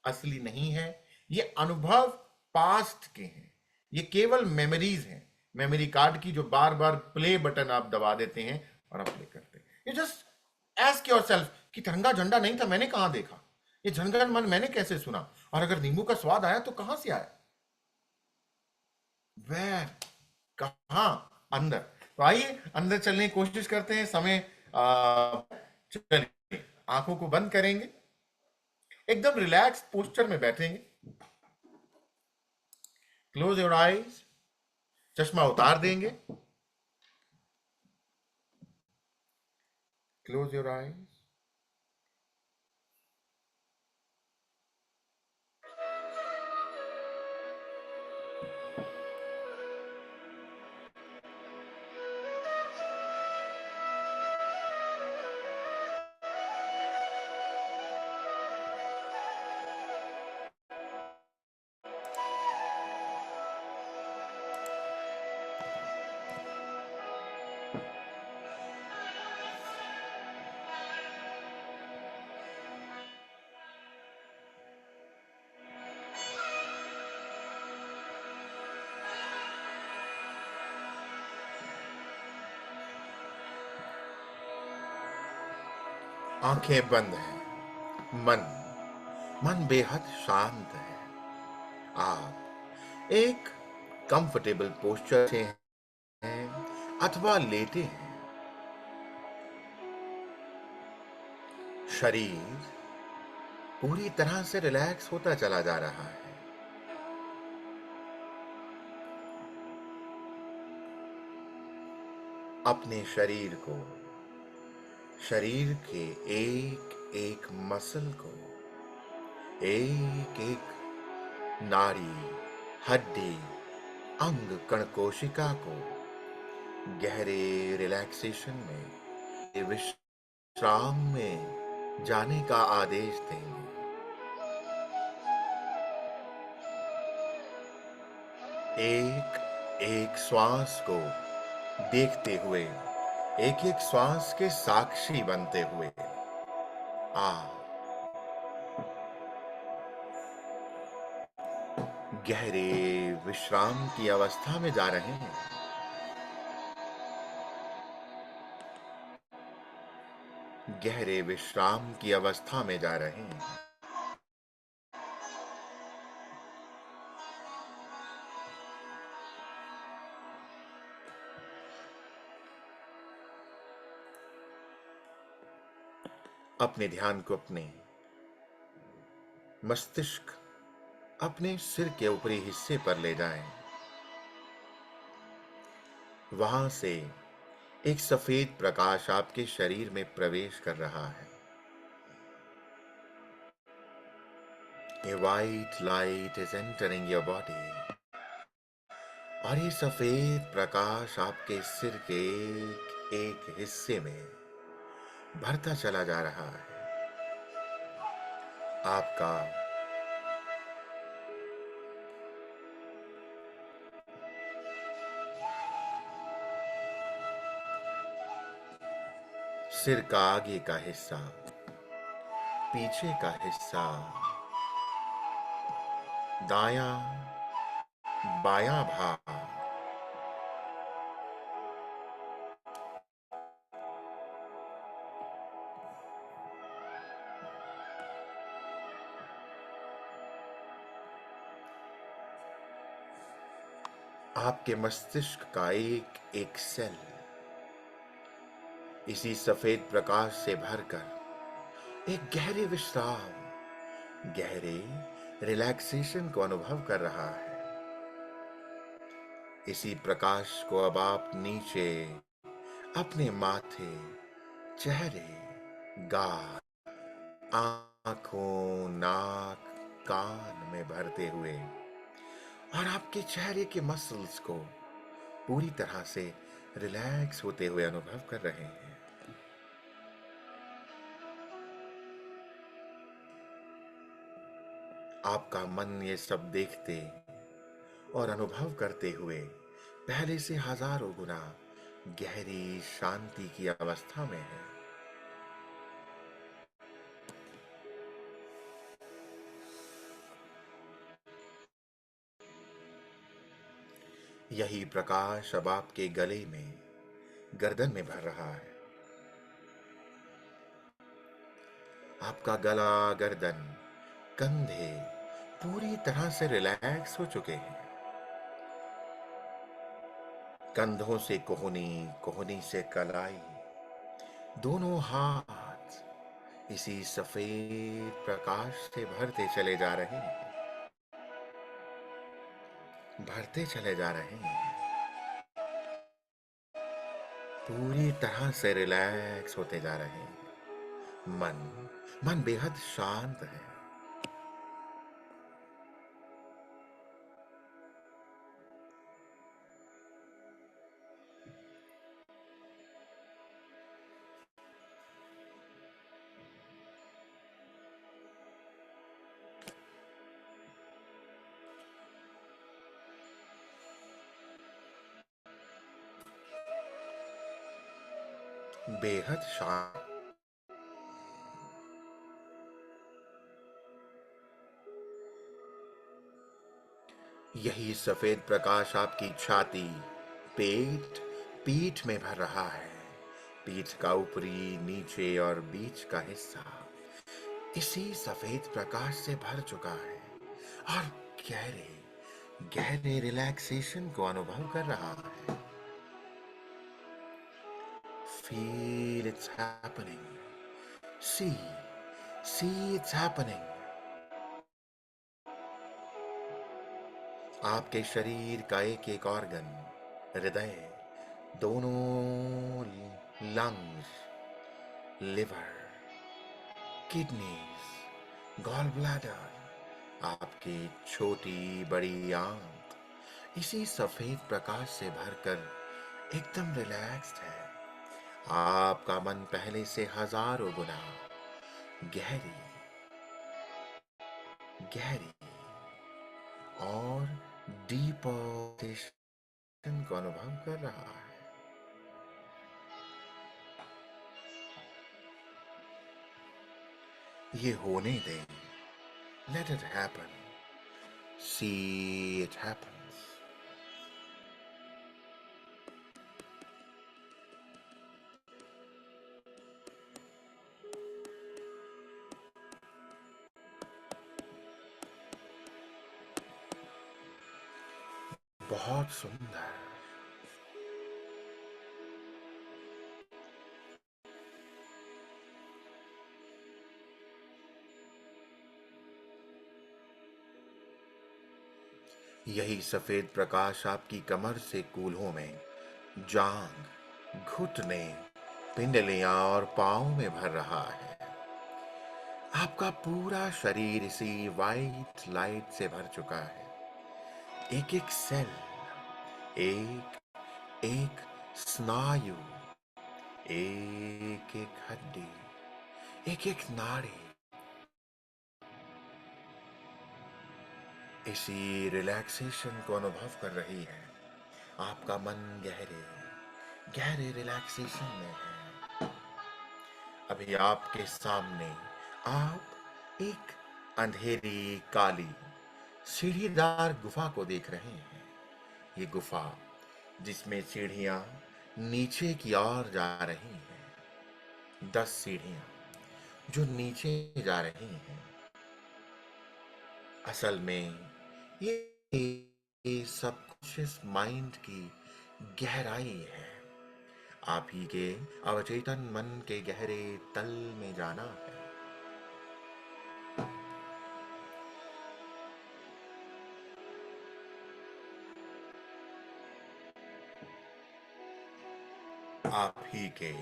असली नहीं है। ये अनुभव पास्ट के हैं, ये केवल मेमोरीज हैं, मेमोरी कार्ड की, जो बार बार प्ले बटन आप दबा देते हैं और आप प्ले करते हैं। यू जस्ट आस्क योरसेल्फ कि तिरंगा झंडा नहीं था, मैंने कहां देखा, ये जनगण मन मैंने कैसे सुना, और अगर नींबू का स्वाद आया तो कहां से आया, वह कहां, अंदर। तो आइए अंदर चलने की कोशिश करते हैं। समय चलिए, आंखों को बंद करेंगे, एकदम रिलैक्स पोस्चर में बैठेंगे। क्लोज योर आईज, चश्मा उतार देंगे। Close your eyes. आंखें बंद हैं, मन मन बेहद शांत है। आप एक कंफर्टेबल पोस्चर से हैं अथवा लेटे हैं। शरीर पूरी तरह से रिलैक्स होता चला जा रहा है। अपने शरीर को, शरीर के एक एक मसल को, एक एक नाड़ी, हड्डी, अंग, कण, कोशिका को गहरे रिलैक्सेशन में, विश्राम में जाने का आदेश देंगे। एक एक श्वास को देखते हुए, एक एक श्वास के साक्षी बनते हुए आप गहरे विश्राम की अवस्था में जा रहे हैं। गहरे विश्राम की अवस्था में जा रहे हैं। अपने ध्यान को अपने मस्तिष्क, अपने सिर के ऊपरी हिस्से पर ले जाएं। वहां से एक सफेद प्रकाश आपके शरीर में प्रवेश कर रहा है। A white light is entering your body. और ये सफेद प्रकाश आपके सिर के एक एक हिस्से में भरता चला जा रहा है। आपका सिर का आगे का हिस्सा, पीछे का हिस्सा, दायां बायां भाग, आपके मस्तिष्क का एक एक सेल इसी सफेद प्रकाश से भरकर एक गहरे विश्राम, गहरे रिलैक्सेशन को अनुभव कर रहा है। इसी प्रकाश को अब आप नीचे अपने माथे, चेहरे, गाल, आंखों, नाक, कान में भरते हुए और आपके चेहरे के मसल्स को पूरी तरह से रिलैक्स होते हुए अनुभव कर रहे हैं। आपका मन ये सब देखते और अनुभव करते हुए पहले से हजारों गुना गहरी शांति की अवस्था में है। यही प्रकाश अब आपके गले में, गर्दन में भर रहा है। आपका गला, गर्दन, कंधे पूरी तरह से रिलैक्स हो चुके हैं। कंधों से कोहनी, कोहनी से कलाई, दोनों हाथ इसी सफेद प्रकाश से भरते चले जा रहे हैं, भरते चले जा रहे हैं। पूरी तरह से रिलैक्स होते जा रहे हैं। मन मन बेहद शांत है। बेहद शांत। यही सफेद प्रकाश आपकी छाती, पेट, पीठ में भर रहा है। पीठ का ऊपरी, नीचे और बीच का हिस्सा इसी सफेद प्रकाश से भर चुका है और गहरे गहरे रिलैक्सेशन को अनुभव कर रहा है। Feel it's happening. See see it's happening. आपके शरीर का एक एक ऑर्गन, हृदय, दोनों lungs, liver, kidneys, gall bladder, आपकी छोटी बड़ी आंत इसी सफेद प्रकाश से भरकर एकदम रिलैक्स्ड है। आपका मन पहले से हजारों गुना गहरी गहरी और डीपर को अनुभव कर रहा है। ये होने दें। Let it happen. See it happens. बहुत सुंदर। यही सफेद प्रकाश आपकी कमर से कूल्हों में, जांग, घुटने, पिंडलियां और पांव में भर रहा है। आपका पूरा शरीर इसी वाइट लाइट से भर चुका है। एक एक सेल, एक एक स्नायु, एक एक हड्डी, एक एक नाड़ी इसी रिलैक्सेशन को अनुभव कर रही है। आपका मन गहरे गहरे रिलैक्सेशन में है। अभी आपके सामने आप एक अंधेरी, काली, सीढ़ीदार गुफा को देख रहे हैं। ये गुफा जिसमें सीढ़ियां नीचे की ओर जा रही हैं। 10 सीढ़ियां जो नीचे जा रही हैं। असल में ये सबकॉन्शियस माइंड की गहराई है। आप ही के अवचेतन मन के गहरे तल में जाना है। आप ही के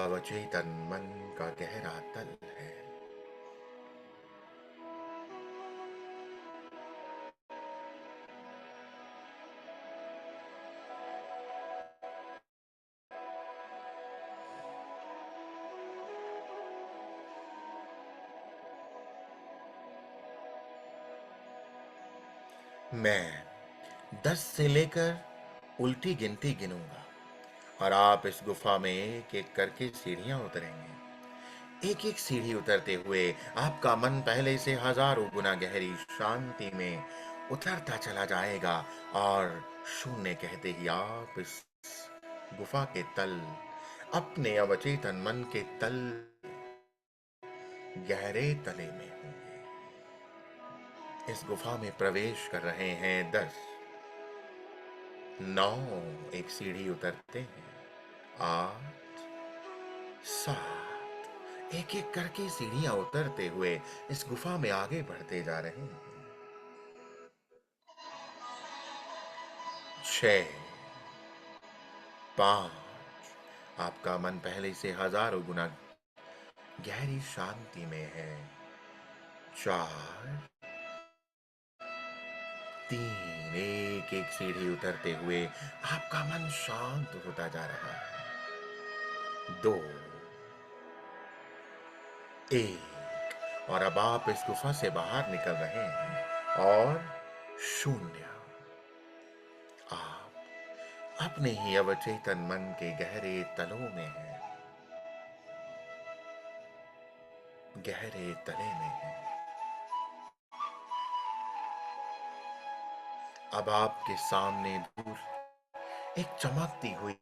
अवचेतन मन का गहरा तल है। मैं 10 से लेकर उल्टी गिनती गिनूंगा और आप इस गुफा में एक एक करके सीढ़ियां उतरेंगे। एक एक सीढ़ी उतरते हुए आपका मन पहले से हजारों गुना गहरी शांति में उतरता चला जाएगा और शून्य कहते ही आप इस गुफा के तल, अपने अवचेतन मन के तल गहरे तले में होंगे। इस गुफा में प्रवेश कर रहे हैं 10, 9, एक सीढ़ी उतरते हैं, 8, 7, एक एक करके सीढ़ियां उतरते हुए इस गुफा में आगे बढ़ते जा रहे हैं। 6, 5, आपका मन पहले से हजारों गुना गहरी शांति में है। 4, 3, एक एक सीढ़ी उतरते हुए आपका मन शांत होता जा रहा है। 2, 1, और अब आप इस गुफा से बाहर निकल रहे हैं और 0। आप अपने ही अवचेतन मन के गहरे तलों में हैं, गहरे तले में हैं। अब आपके सामने दूर एक चमकती हुई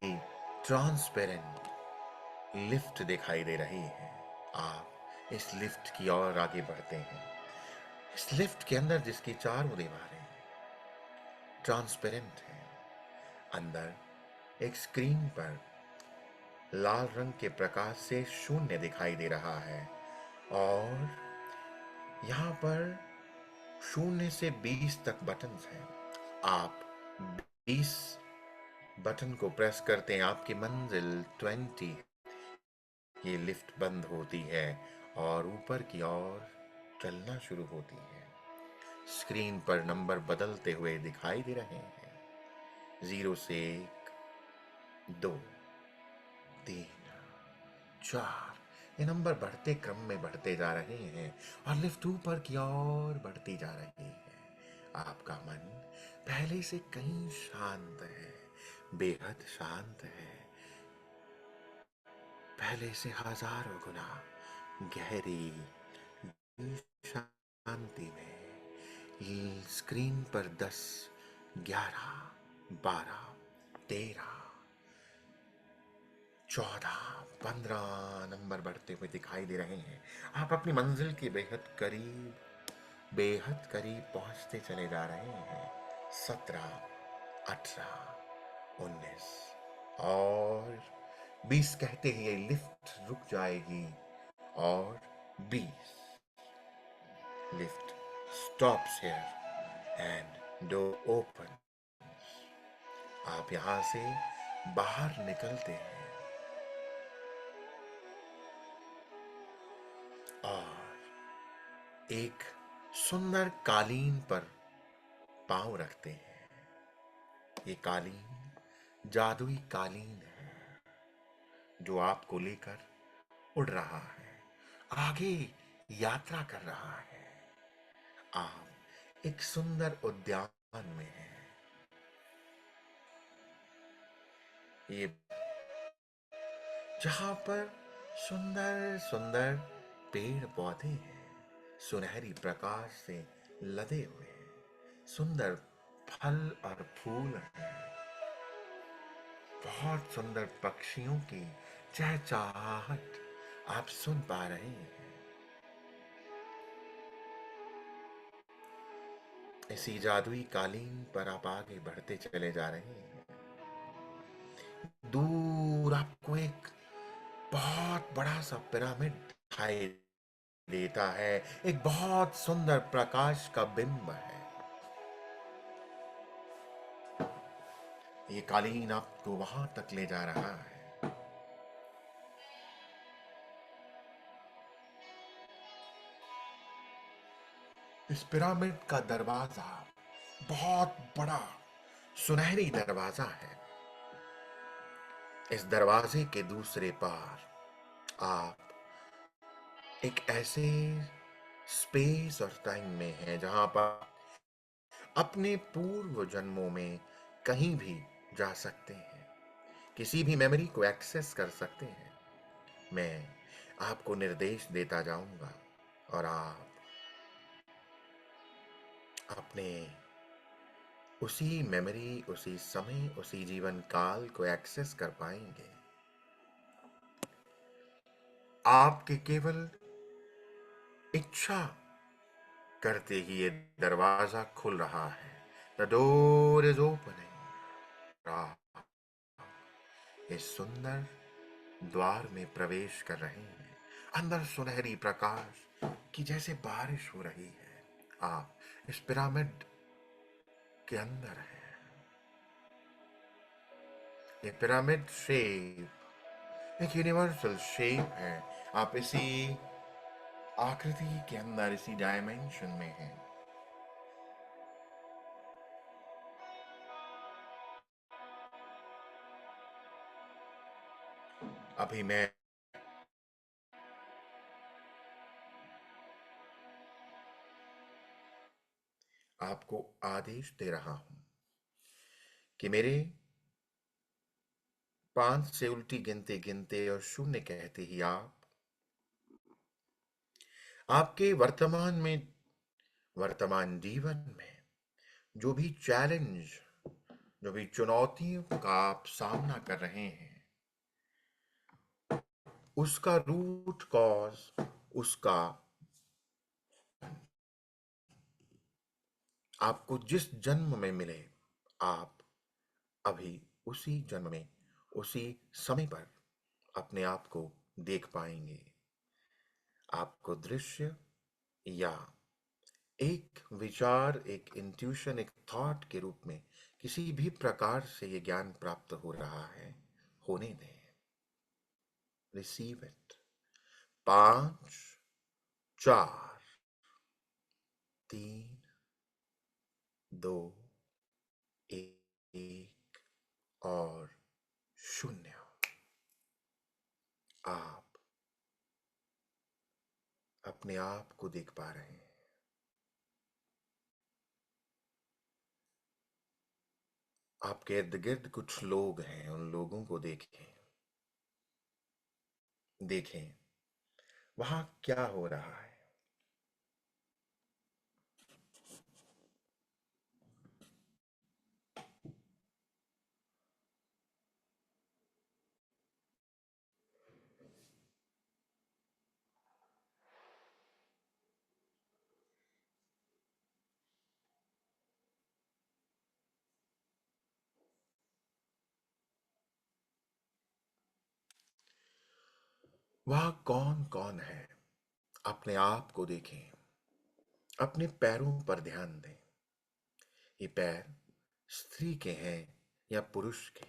ट्रांसपेरेंट लिफ्ट दिखाई दे रही है। आप इस लिफ्ट की ओर आगे बढ़ते हैं। इस लिफ्ट के अंदर, जिसकी चारों दीवारें ट्रांसपेरेंट हैं, अंदर एक स्क्रीन पर लाल रंग के प्रकाश से 0 दिखाई दे रहा है और यहाँ पर 0 से 20 तक बटन्स हैं। आप 20 बटन को प्रेस करते हैं, आपकी मंजिल 20, ये लिफ्ट बंद होती है और ऊपर की ओर चलना शुरू होती है। स्क्रीन पर नंबर बदलते हुए दिखाई दे रहे हैं, 0 से 1, 2, 3, 4, ये नंबर बढ़ते क्रम में बढ़ते जा रहे हैं और लिफ्ट ऊपर की ओर बढ़ती जा रही है। आपका मन पहले से कहीं शांत है, बेहद शांत है, पहले से हजारों गुना गहरी शांति में। स्क्रीन पर 10, 11, 12, 13, 14, 15 नंबर बढ़ते हुए दिखाई दे रहे हैं। आप अपनी मंजिल के बेहद करीब पहुंचते चले जा रहे हैं। 17, 18, 19 और 20 कहते ही ये लिफ्ट रुक जाएगी और 20, lift stops here and door open. आप यहां से बाहर निकलते हैं और एक सुंदर कालीन पर पांव रखते हैं। ये कालीन जादुई कालीन है जो आपको लेकर उड़ रहा है, आगे यात्रा कर रहा है। आप एक सुंदर उद्यान में हैं। ये जहां पर सुंदर सुंदर पेड़ पौधे हैं, सुनहरी प्रकाश से लदे हुए हैं, सुंदर फल और फूल हैं, बहुत सुंदर पक्षियों की चहचहाहट आप सुन पा रहे हैं। इसी जादुई कालीन पर आप आगे बढ़ते चले जा रहे हैं। दूर आपको एक बहुत बड़ा सा पिरामिड दिखाई देता है, एक बहुत सुंदर प्रकाश का बिंब है। ये कालीन आपको वहां तक ले जा रहा है। इस पिरामिड का दरवाजा बहुत बड़ा सुनहरी दरवाजा है। इस दरवाजे के दूसरे पार आप एक ऐसे स्पेस और टाइम में हैं जहां पर अपने पूर्व जन्मों में कहीं भी जा सकते हैं, किसी भी मेमोरी को एक्सेस कर सकते हैं। मैं आपको निर्देश देता जाऊंगा और आप अपने उसी मेमोरी, उसी समय, उसी जीवन काल को एक्सेस कर पाएंगे। आपके केवल इच्छा करते ही ये दरवाजा खुल रहा है। The door is opening. इस सुंदर द्वार में प्रवेश कर रहे हैं। अंदर सुनहरी प्रकाश की जैसे बारिश हो रही है। आप इस पिरामिड के अंदर हैं। ये पिरामिड शेप एक यूनिवर्सल शेप है। आप इसी आकृति के अंदर, इसी डायमेंशन में हैं। अभी मैं आपको आदेश दे रहा हूं कि मेरे 5 से उल्टी गिनते गिनते और शून्य कहते ही आप आपके वर्तमान जीवन में जो भी चैलेंज, जो भी चुनौतियों का आप सामना कर रहे हैं, उसका रूट कॉज, उसका आपको जिस जन्म में मिले, आप अभी उसी जन्म में, उसी समय पर अपने आप को देख पाएंगे। आपको दृश्य या एक विचार, एक इंट्यूशन, एक थॉट के रूप में किसी भी प्रकार से ये ज्ञान प्राप्त हो रहा है, होने दें। Receive it. 5, 4, 3, 2, 1 और 0। आप अपने आप को देख पा रहे हैं। आपके इर्द गिर्द कुछ लोग हैं, उन लोगों को देखें। देखें वहां क्या हो रहा है। वहां कौन कौन है, अपने आप को देखें। अपने पैरों पर ध्यान दें। ये पैर स्त्री के हैं या पुरुष के।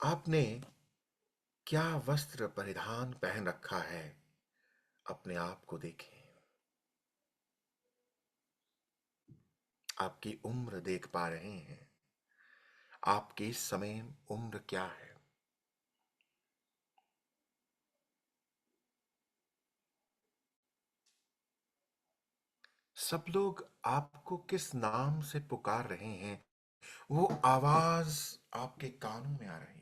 आपने क्या वस्त्र परिधान पहन रखा है, अपने आप को देखें। आपकी उम्र देख पा रहे हैं। आपकी इस समय उम्र क्या है। सब लोग आपको किस नाम से पुकार रहे हैं, वो आवाज आपके कानों में आ रही है।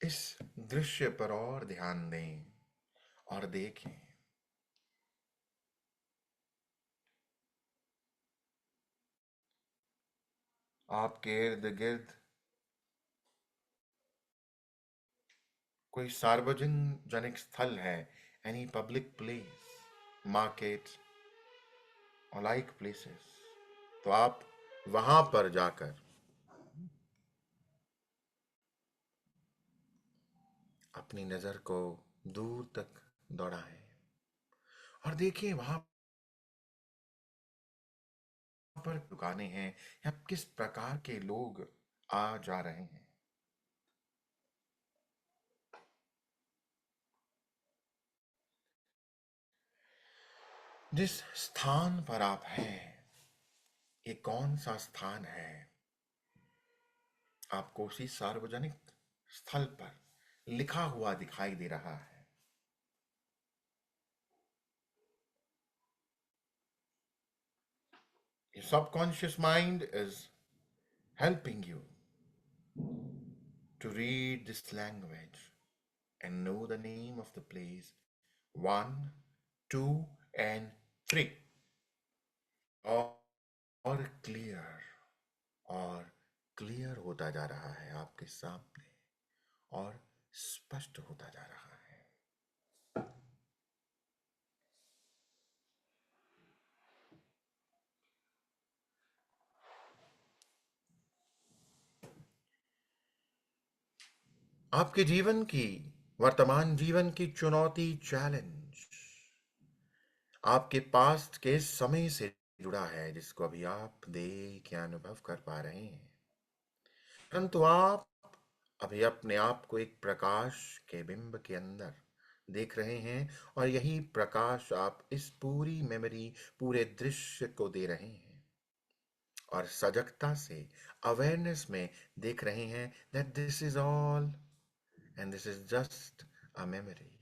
इस दृश्य पर और ध्यान दें और देखें। आपके इर्द गिर्द कोई सार्वजनिक स्थल है, एनी पब्लिक प्लेस, मार्केट और लाइक प्लेसेस, तो आप वहां पर जाकर अपनी नजर को दूर तक दौड़ाएं और देखिए वहां पर दुकानें हैं या किस प्रकार के लोग आ जा रहे हैं। जिस स्थान पर आप हैं, ये कौन सा स्थान है, आपको उसी सार्वजनिक स्थल पर लिखा हुआ दिखाई दे रहा है। subconscious mind is helping you to read this language and know the name of the place 1, 2 and 3 और और क्लियर होता जा रहा है आपके सामने और स्पष्ट होता जा रहा है। आपके जीवन की वर्तमान जीवन की चुनौती चैलेंज आपके पास्ट के समय से जुड़ा है जिसको अभी आप देख या अनुभव कर पा रहे हैं, परंतु आप अभी अपने आप को एक प्रकाश के बिंब के अंदर देख रहे हैं और यही प्रकाश आप इस पूरी मेमोरी पूरे दृश्य को दे रहे हैं और सजगता से अवेयरनेस में देख रहे हैं that this is all and this is just a memory।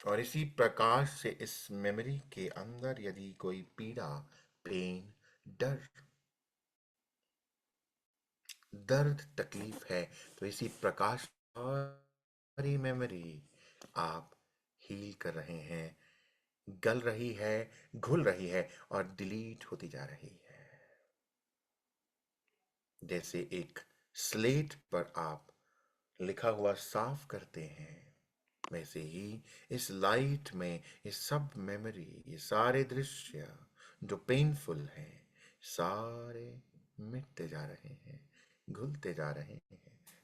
और इसी प्रकाश से इस मेमोरी के अंदर यदि कोई पीड़ा, पेन, दर्द, तकलीफ है तो इसी प्रकाश सारी मेमोरी आप हील कर रहे हैं, गल रही है, घुल रही है और डिलीट होती जा रही है। जैसे एक स्लेट पर आप लिखा हुआ साफ करते हैं, वैसे ही इस लाइट में ये सब मेमोरी, ये सारे दृश्य जो पेनफुल हैं, सारे मिटते जा रहे हैं, घुलते जा रहे हैं,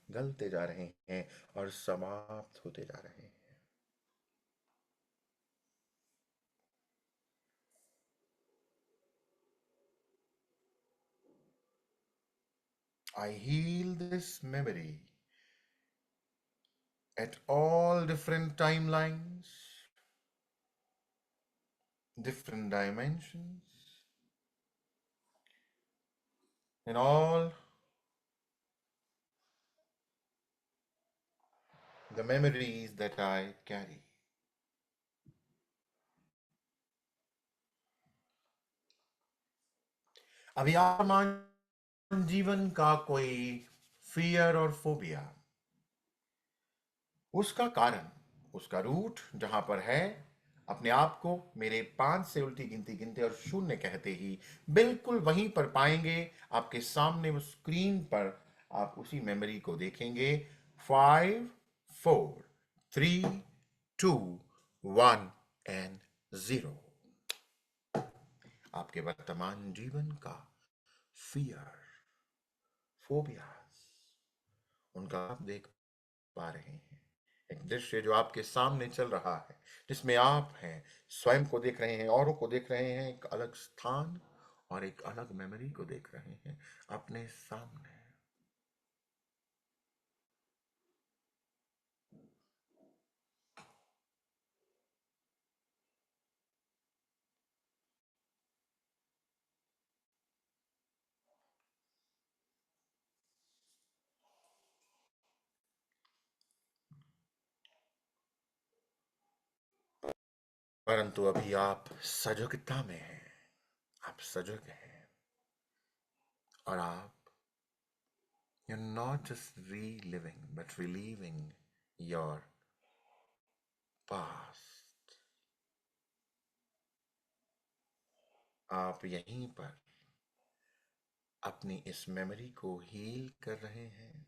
गलते जा रहे हैं और समाप्त होते जा रहे हैं। I heal this memory at all different timelines, different dimensions, in all the memories that I carry। अभी आमान जीवन का कोई फियर और फोबिया, उसका कारण, उसका रूट जहां पर है, अपने आप को मेरे 5 से उल्टी गिनती गिनते और 0 कहते ही बिल्कुल वहीं पर पाएंगे। आपके सामने वो स्क्रीन पर आप उसी मेमोरी को देखेंगे। 5, 4, 3, 2, 1 एंड 0। आपके वर्तमान जीवन का फियर, फोबियाज, उनका आप देख पा रहे हैं। एक दृश्य जो आपके सामने चल रहा है, जिसमें आप हैं, स्वयं को देख रहे हैं, औरों को देख रहे हैं, एक अलग स्थान और एक अलग मेमोरी को देख रहे हैं अपने सामने। परंतु अभी आप सजगता में हैं, आप सजग हैं और आप you're not just reliving but reliving your past। आप यहीं पर अपनी इस मेमोरी को हील कर रहे हैं।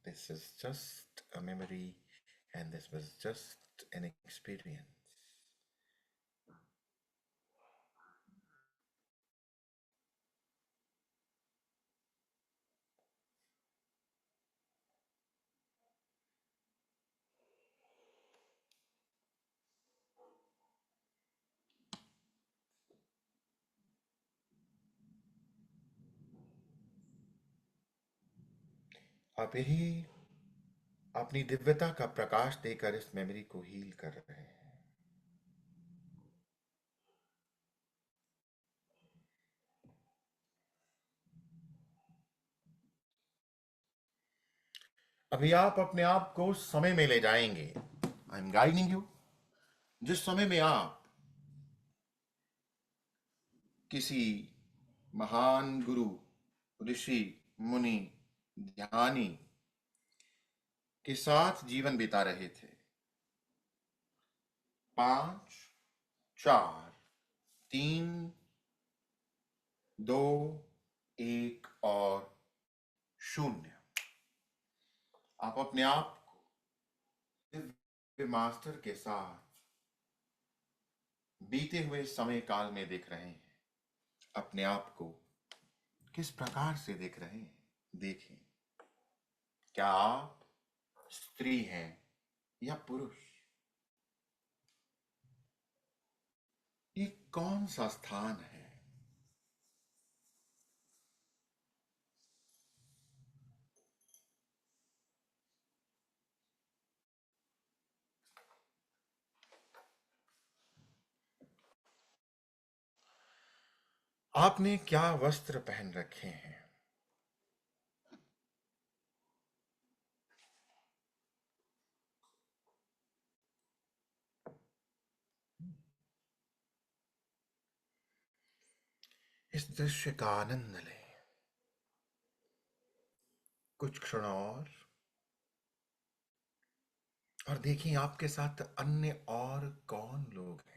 This is just a memory and this was just an experience। आप यही अपनी दिव्यता का प्रकाश देकर इस मेमोरी को हील कर रहे हैं। अभी आप अपने आप को समय में ले जाएंगे। I am guiding you. जिस समय में आप किसी महान गुरु, ऋषि, मुनि, ध्यानी के साथ जीवन बिता रहे थे। 5, 4, 3, 2, 1 और 0। आप अपने आप को दिव्य मास्टर के साथ बीते हुए समय काल में देख रहे हैं। अपने आप को किस प्रकार से देख रहे हैं, देखें। क्या आप स्त्री हैं या पुरुष? ये कौन सा स्थान है? आपने क्या वस्त्र पहन रखे हैं? इस दृश्य का आनंद लें कुछ क्षण और देखिए आपके साथ अन्य और कौन लोग हैं।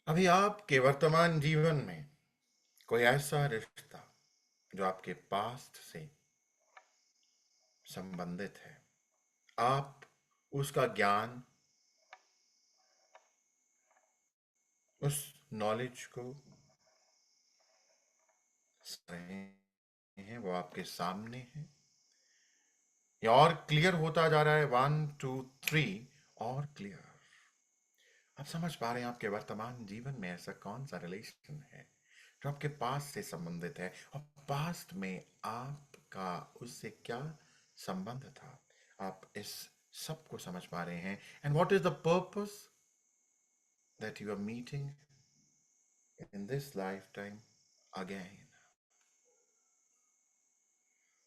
अभी आपके वर्तमान जीवन में कोई ऐसा रिश्ता जो आपके पास्ट से संबंधित है, आप उसका ज्ञान, उस नॉलेज को रहे हैं, वो आपके सामने है या और क्लियर होता जा रहा है? 1, 2, 3 और क्लियर। आप समझ पा रहे हैं आपके वर्तमान जीवन में ऐसा कौन सा रिलेशन है जो आपके पास्ट से संबंधित है और पास्ट में आपका उससे क्या संबंध था। आप इस सब को समझ पा रहे हैं। And what is the purpose that you are meeting in this life time again.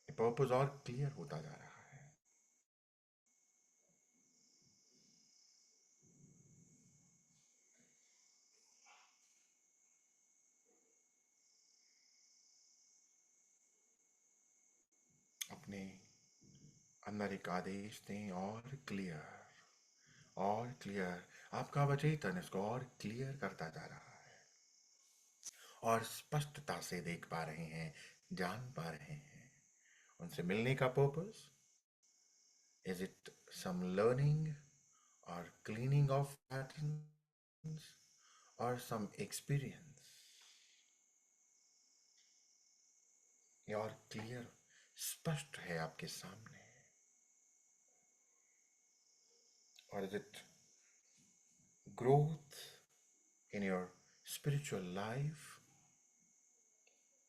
Purpose और क्लियर होता जा रहा है। अपने अंदर एक आदेश दें, और क्लियर, और क्लियर। आपका अवचेतन इसको और क्लियर करता जा रहा है और स्पष्टता से देख पा रहे हैं, जान पा रहे हैं। उनसे मिलने का purpose, is it some learning और क्लीनिंग ऑफ पैटर्न्स और सम एक्सपीरियंस? ये और क्लियर, स्पष्ट है आपके सामने। और is it growth in your spiritual life?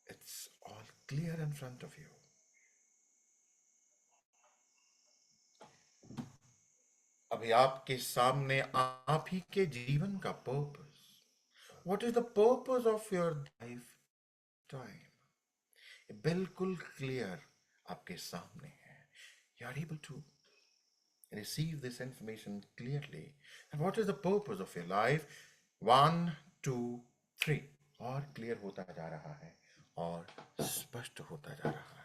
It's all clear in front of you. अभी आपके सामने आप ही के जीवन का purpose, what is the purpose of your lifetime? बिल्कुल क्लियर आपके सामने है. You are able to receive this information clearly. And what is the purpose of your life? 1, 2, 3. और क्लियर होता जा रहा है और स्पष्ट होता जा रहा है.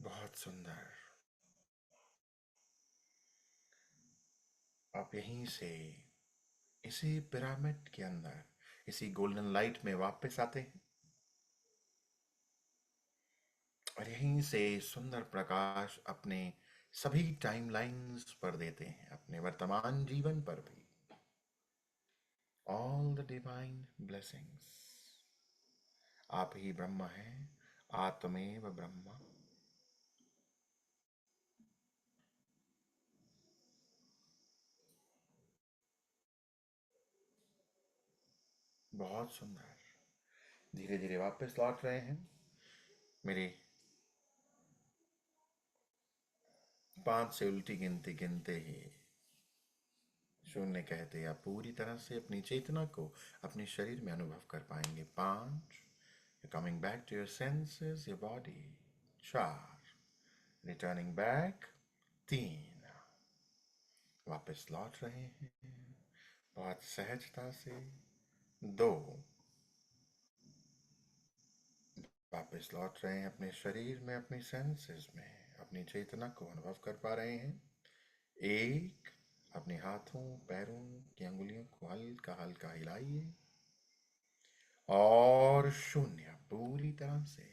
बहुत सुंदर. आप यहीं से इसी पिरामिड के अंदर इसी गोल्डन लाइट में वापस आते हैं और यहीं से सुंदर प्रकाश अपने सभी टाइमलाइंस पर देते हैं, अपने वर्तमान जीवन पर भी. All the divine blessings. आप ही ब्रह्म हैं, आत्मेव ब्रह्म. बहुत सुंदर. धीरे धीरे वापस लौट रहे हैं. मेरे 5 से उल्टी गिनती गिनते ही शून्य कहते आप पूरी तरह से अपनी चेतना को अपने शरीर में अनुभव कर पाएंगे. 5. Coming back to your senses, your body. 4. Returning back. 3. वापस लौट रहे हैं बहुत सहजता से. 2. वापस लौट रहे हैं अपने शरीर में, अपने सेंसेस में, अपनी चेतना को अनुभव कर पा रहे हैं. 1. अपने हाथों पैरों की अंगुलियों को हल्का हल्का हिलाइए और 0 पूरी तरह से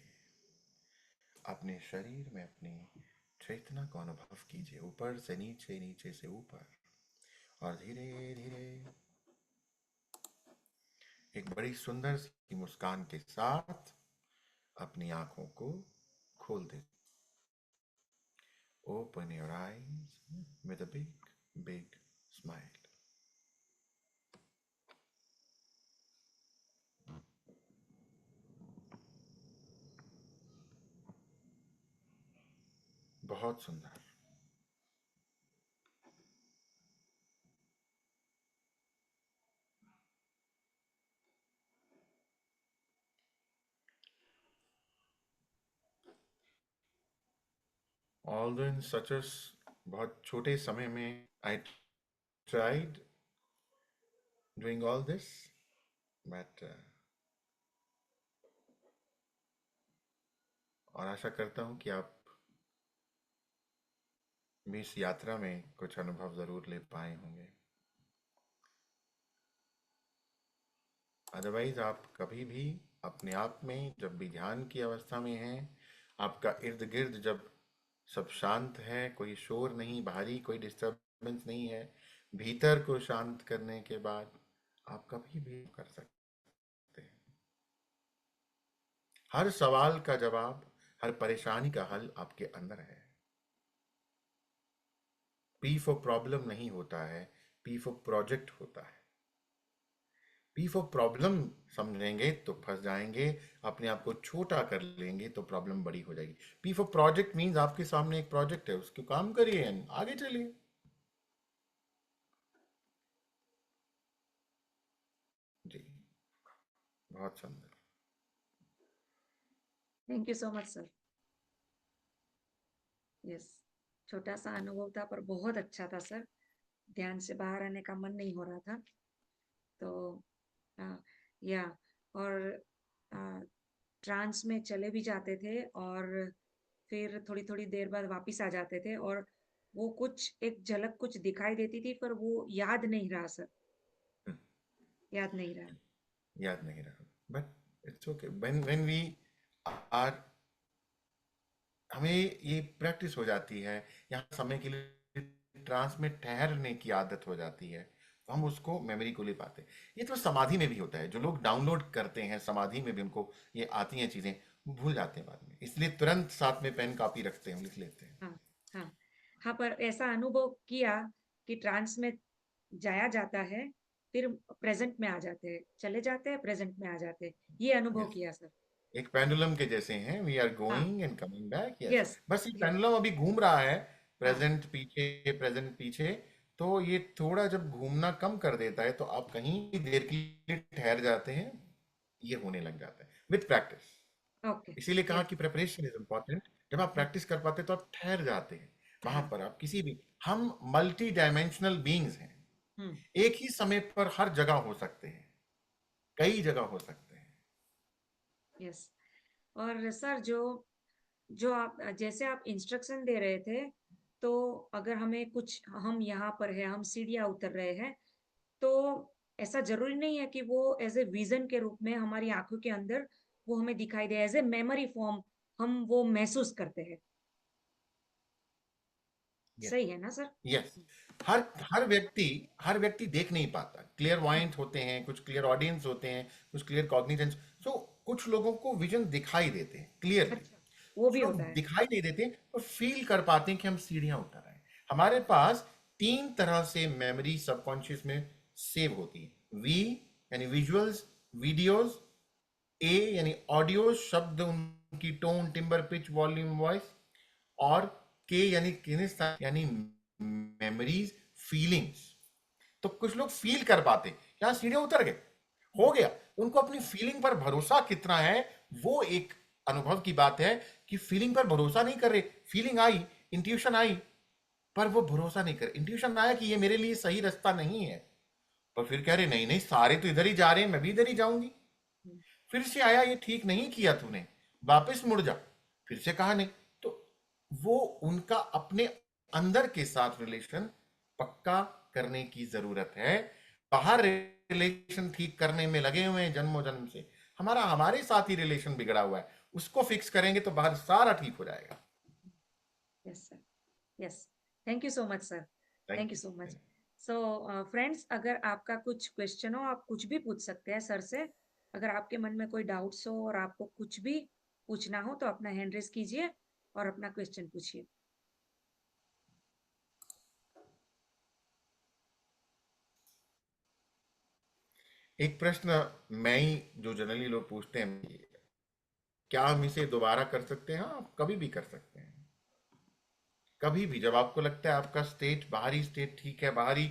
अपने शरीर में अपनी चेतना को अनुभव कीजिए, ऊपर से नीचे, नीचे से ऊपर. और धीरे धीरे एक बड़ी सुंदर सी मुस्कान के साथ अपनी आंखों को खोल दे. Open your eyes with a big big smile. बहुत सुंदर. Although in such a बहुत छोटे समय में I tried doing all this, but और आशा करता हूँ कि आप भी इस यात्रा में कुछ अनुभव जरूर ले पाए होंगे. अदरवाइज आप कभी भी अपने आप में जब भी ध्यान की अवस्था में हैं, आपका इर्द गिर्द जब सब शांत है, कोई शोर नहीं, बाहरी कोई डिस्टरबेंस नहीं है, भीतर को शांत करने के बाद आप कभी भी कर सकते हैं. हर सवाल का जवाब, हर परेशानी का हल आपके अंदर है. पी फॉर प्रॉब्लम नहीं होता है, पी फॉर प्रोजेक्ट होता है. पी फॉर प्रॉब्लम समझेंगे तो फंस जाएंगे, अपने आप को छोटा कर लेंगे तो प्रॉब्लम बड़ी हो जाएगी. पी फॉर प्रोजेक्ट मीन्स आपके सामने एक प्रोजेक्ट है, उसके काम करिए एंड आगे चलिए. जी, बहुत सुंदर. Thank you so much sir. Yes, छोटा सा अनुभव था पर बहुत अच्छा था सर. ध्यान से बाहर आने का मन नहीं हो रहा था. तो या और ट्रांस में चले भी जाते थे और फिर थोड़ी थोड़ी देर बाद वापिस आ जाते थे और वो कुछ एक झलक कुछ दिखाई देती थी पर वो याद नहीं रहा सर. हम्म, याद नहीं रहा. याद नहीं रहा. but it's okay when we are, हमें ये प्रैक्टिस हो जाती है, यहाँ समय के लिए ट्रांस में ठहरने की आदत हो जाती है, तो हम उसको मेमोरी को ले पाते हैं। ये तो समाधि में भी होता है, जो लोग डाउनलोड करते हैं समाधि में भी उनको ये आती हैं चीजें, भूल जाते हैं बाद में, इसलिए तुरंत साथ में पेन कॉपी रखते हैं, लिख लेते हैं। हाँ हाँ हाँ, पर ऐसा अनुभव किया कि ट्रांस में जाया जाता है, फिर प्रेजेंट में आ जाते हैं, चले जाते हैं, प्रेजेंट में आ जाते हैं, ये अनुभव यस, किया सर। एक पेंडुलम के जैसे हैं, वी आर हाँ, going and coming back, yes. Yes, बस ये यस, पेंडुलम अभी घूम रहा है, हाँ, प्रेजेंट पीछे, प्रेजेंट पीछे। तो ये थोड़ा जब घूमना कम कर देता है तो आप कहीं देर के लिए ठहर जाते हैं, ये होने लग जाता है विथ प्रैक्टिस। ओके, इसीलिए कहा यस, कि प्रिपरेशन इज इम्पोर्टेंट। जब आप प्रैक्टिस कर पाते हैं तो आप ठहर जाते हैं वहां हाँ, पर। आप किसी भी, हम मल्टी डायमेंशनल बीइंग्स हैं, हम्म, एक ही समय पर हर जगह हो सकते हैं, कई जगह हो सकते हैं। यस। और सर जो जो आप जैसे आप इंस्ट्रक्शन दे रहे थे, तो अगर हमें कुछ, हम यहाँ पर है, हम सीढ़ियाँ उतर रहे हैं, तो ऐसा ज़रूरी नहीं है कि वो एज़ ए विज़न के रूप में हमारी आँखों के अंदर वो हमें दिखाई दे, एज़ ए मेमोरी फॉर्म हम वो महसूस करते हैं। यस, सही है ना सर? यस। हर हर व्यक्ति देख नहीं पाता, क्लियर वॉइंट होते हैं, कुछ क्लियर ऑडियंस होते हैं, कुछ क्लियर कॉग्निजेंस। सो कुछ लोगों को विजन दिखाई देते हैं क्लियरली, अच्छा, वो कुछ भी लोग होता है। दिखाई नहीं देते और फील कर पाते हैं कि हम सीढ़ियां उतर रहे हैं। हमारे पास तीन तरह से मेमोरी सबकॉन्शियस में सेव होती है। वी यानी विजुअल्स, वीडियोस। ए यानी ऑडियो, शब्द, उनकी tone, timber, pitch, volume, voice. और के यानी किनेस्थेटिक, यानी मेमोरीज, फीलिंग्स। तो कुछ लोग फील कर पाते, यहाँ सीढ़ियां उतर गए, हो गया। उनको अपनी फीलिंग पर भरोसा कितना है, वो एक अनुभव की बात है कि फीलिंग पर भरोसा नहीं कर रहे। फीलिंग आई, इंट्यूशन आई, पर वो भरोसा नहीं कर। इंट्यूशन आया कि ये मेरे लिए सही रास्ता नहीं है, पर फिर कह रहे नहीं नहीं, सारे तो इधर ही जा रहे हैं, मैं भी इधर ही जाऊंगी। हुँ, फिर से आया, ये ठीक नहीं किया तूने, वापस मुड़ जा। फिर से कहा नहीं। तो वो उनका अपने अंदर के साथ रिलेशन पक्का करने की जरूरत है। बाहर रिलेशन ठीक करने में लगे हुए हैं जन्मों जन्म से। हमारा हमारे साथ ही रिलेशन बिगड़ा हुआ है, उसको फिक्स करेंगे तो बाहर सारा ठीक हो जाएगा। Yes sir, yes. Thank you so much sir, thank thank you you. So much. So friends, अगर आपका कुछ क्वेश्चन हो, आप कुछ भी पूछ सकते हैं सर से। अगर आपके मन में कोई डाउट्स हो और आपको कुछ भी पूछना हो, तो अपना हैंड रेज़ कीजिए और अपना क्वेश्चन पूछिए। एक प्रश्न मैं ही, जो जनरली लोग पूछते हैं, क्या हम इसे दोबारा कर सकते हैं? हाँ, आप कभी भी कर सकते हैं। कभी भी जब आपको लगता है आपका स्टेट, बाहरी स्टेट ठीक है, बाहरी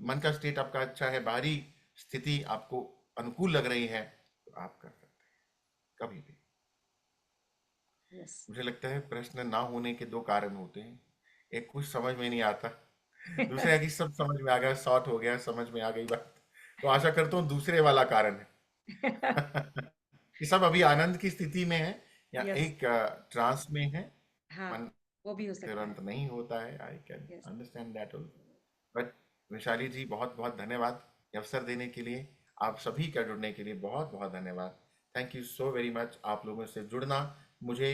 मन का स्टेट आपका अच्छा है, बाहरी स्थिति आपको अनुकूल लग रही है, तो आप कर सकते हैं कभी भी। यस। मुझे लगता है प्रश्न ना होने के दो कारण होते हैं। एक, कुछ समझ में नहीं आता। दूसरा है कि सब समझ में आ गया, शॉर्ट हो गया, समझ में आ गई बात। तो आशा करता हूँ दूसरे वाला कारण है। कि सब अभी आनंद की स्थिति में है, या यस, एक ट्रांस में है। हाँ, मन वो भी हो सकता तुरंत है। नहीं होता है, I can yes, understand that also. But Vaishali ji, बहुत बहुत धन्यवाद ये अवसर देने के लिए। आप सभी का जुड़ने के लिए बहुत बहुत धन्यवाद। Thank you so very much. आप लोगों से जुड़ना मुझे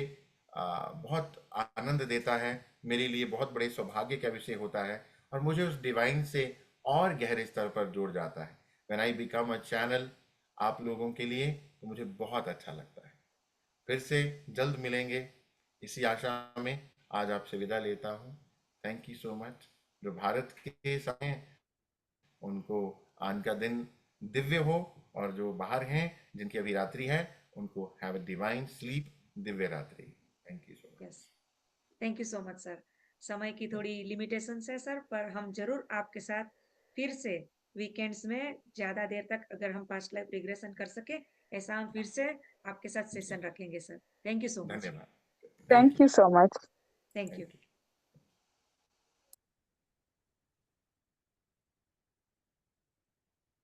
बहुत आनंद देता है, मेरे लिए बहुत बड़े सौभाग्य का विषय होता है, और मुझे उस डिवाइन से और गहरे स्तर पर जोड़ जाता है। When I become a channel आप लोगों के लिए, तो मुझे बहुत अच्छा लगता है। फिर से जल्द मिलेंगे, इसी आशा में आज आपसे विदा लेता हूँ। Thank you so much. जो भारत के समय, उनको आज का दिन दिव्य हो, और जो बाहर हैं, जिनकी अभी रात्रि है, उनको have a divine sleep, Divya रात्रि। Thank you so yes. Thank you so much sir. समय की मच। थोड़ी लिमिटेशंस है सर, पर हम ज़रूर आपके साथ फिर से वीकेंड्स में ज़्यादा देर तक, अगर हम पास्ट लाइफ रिग्रेशन कर सकें, ऐसा हम फिर से आपके साथ सेशन रखेंगे sir. Thank you so much. धन्यवाद। Thank Thank you. you so much. Thank you. Thank you.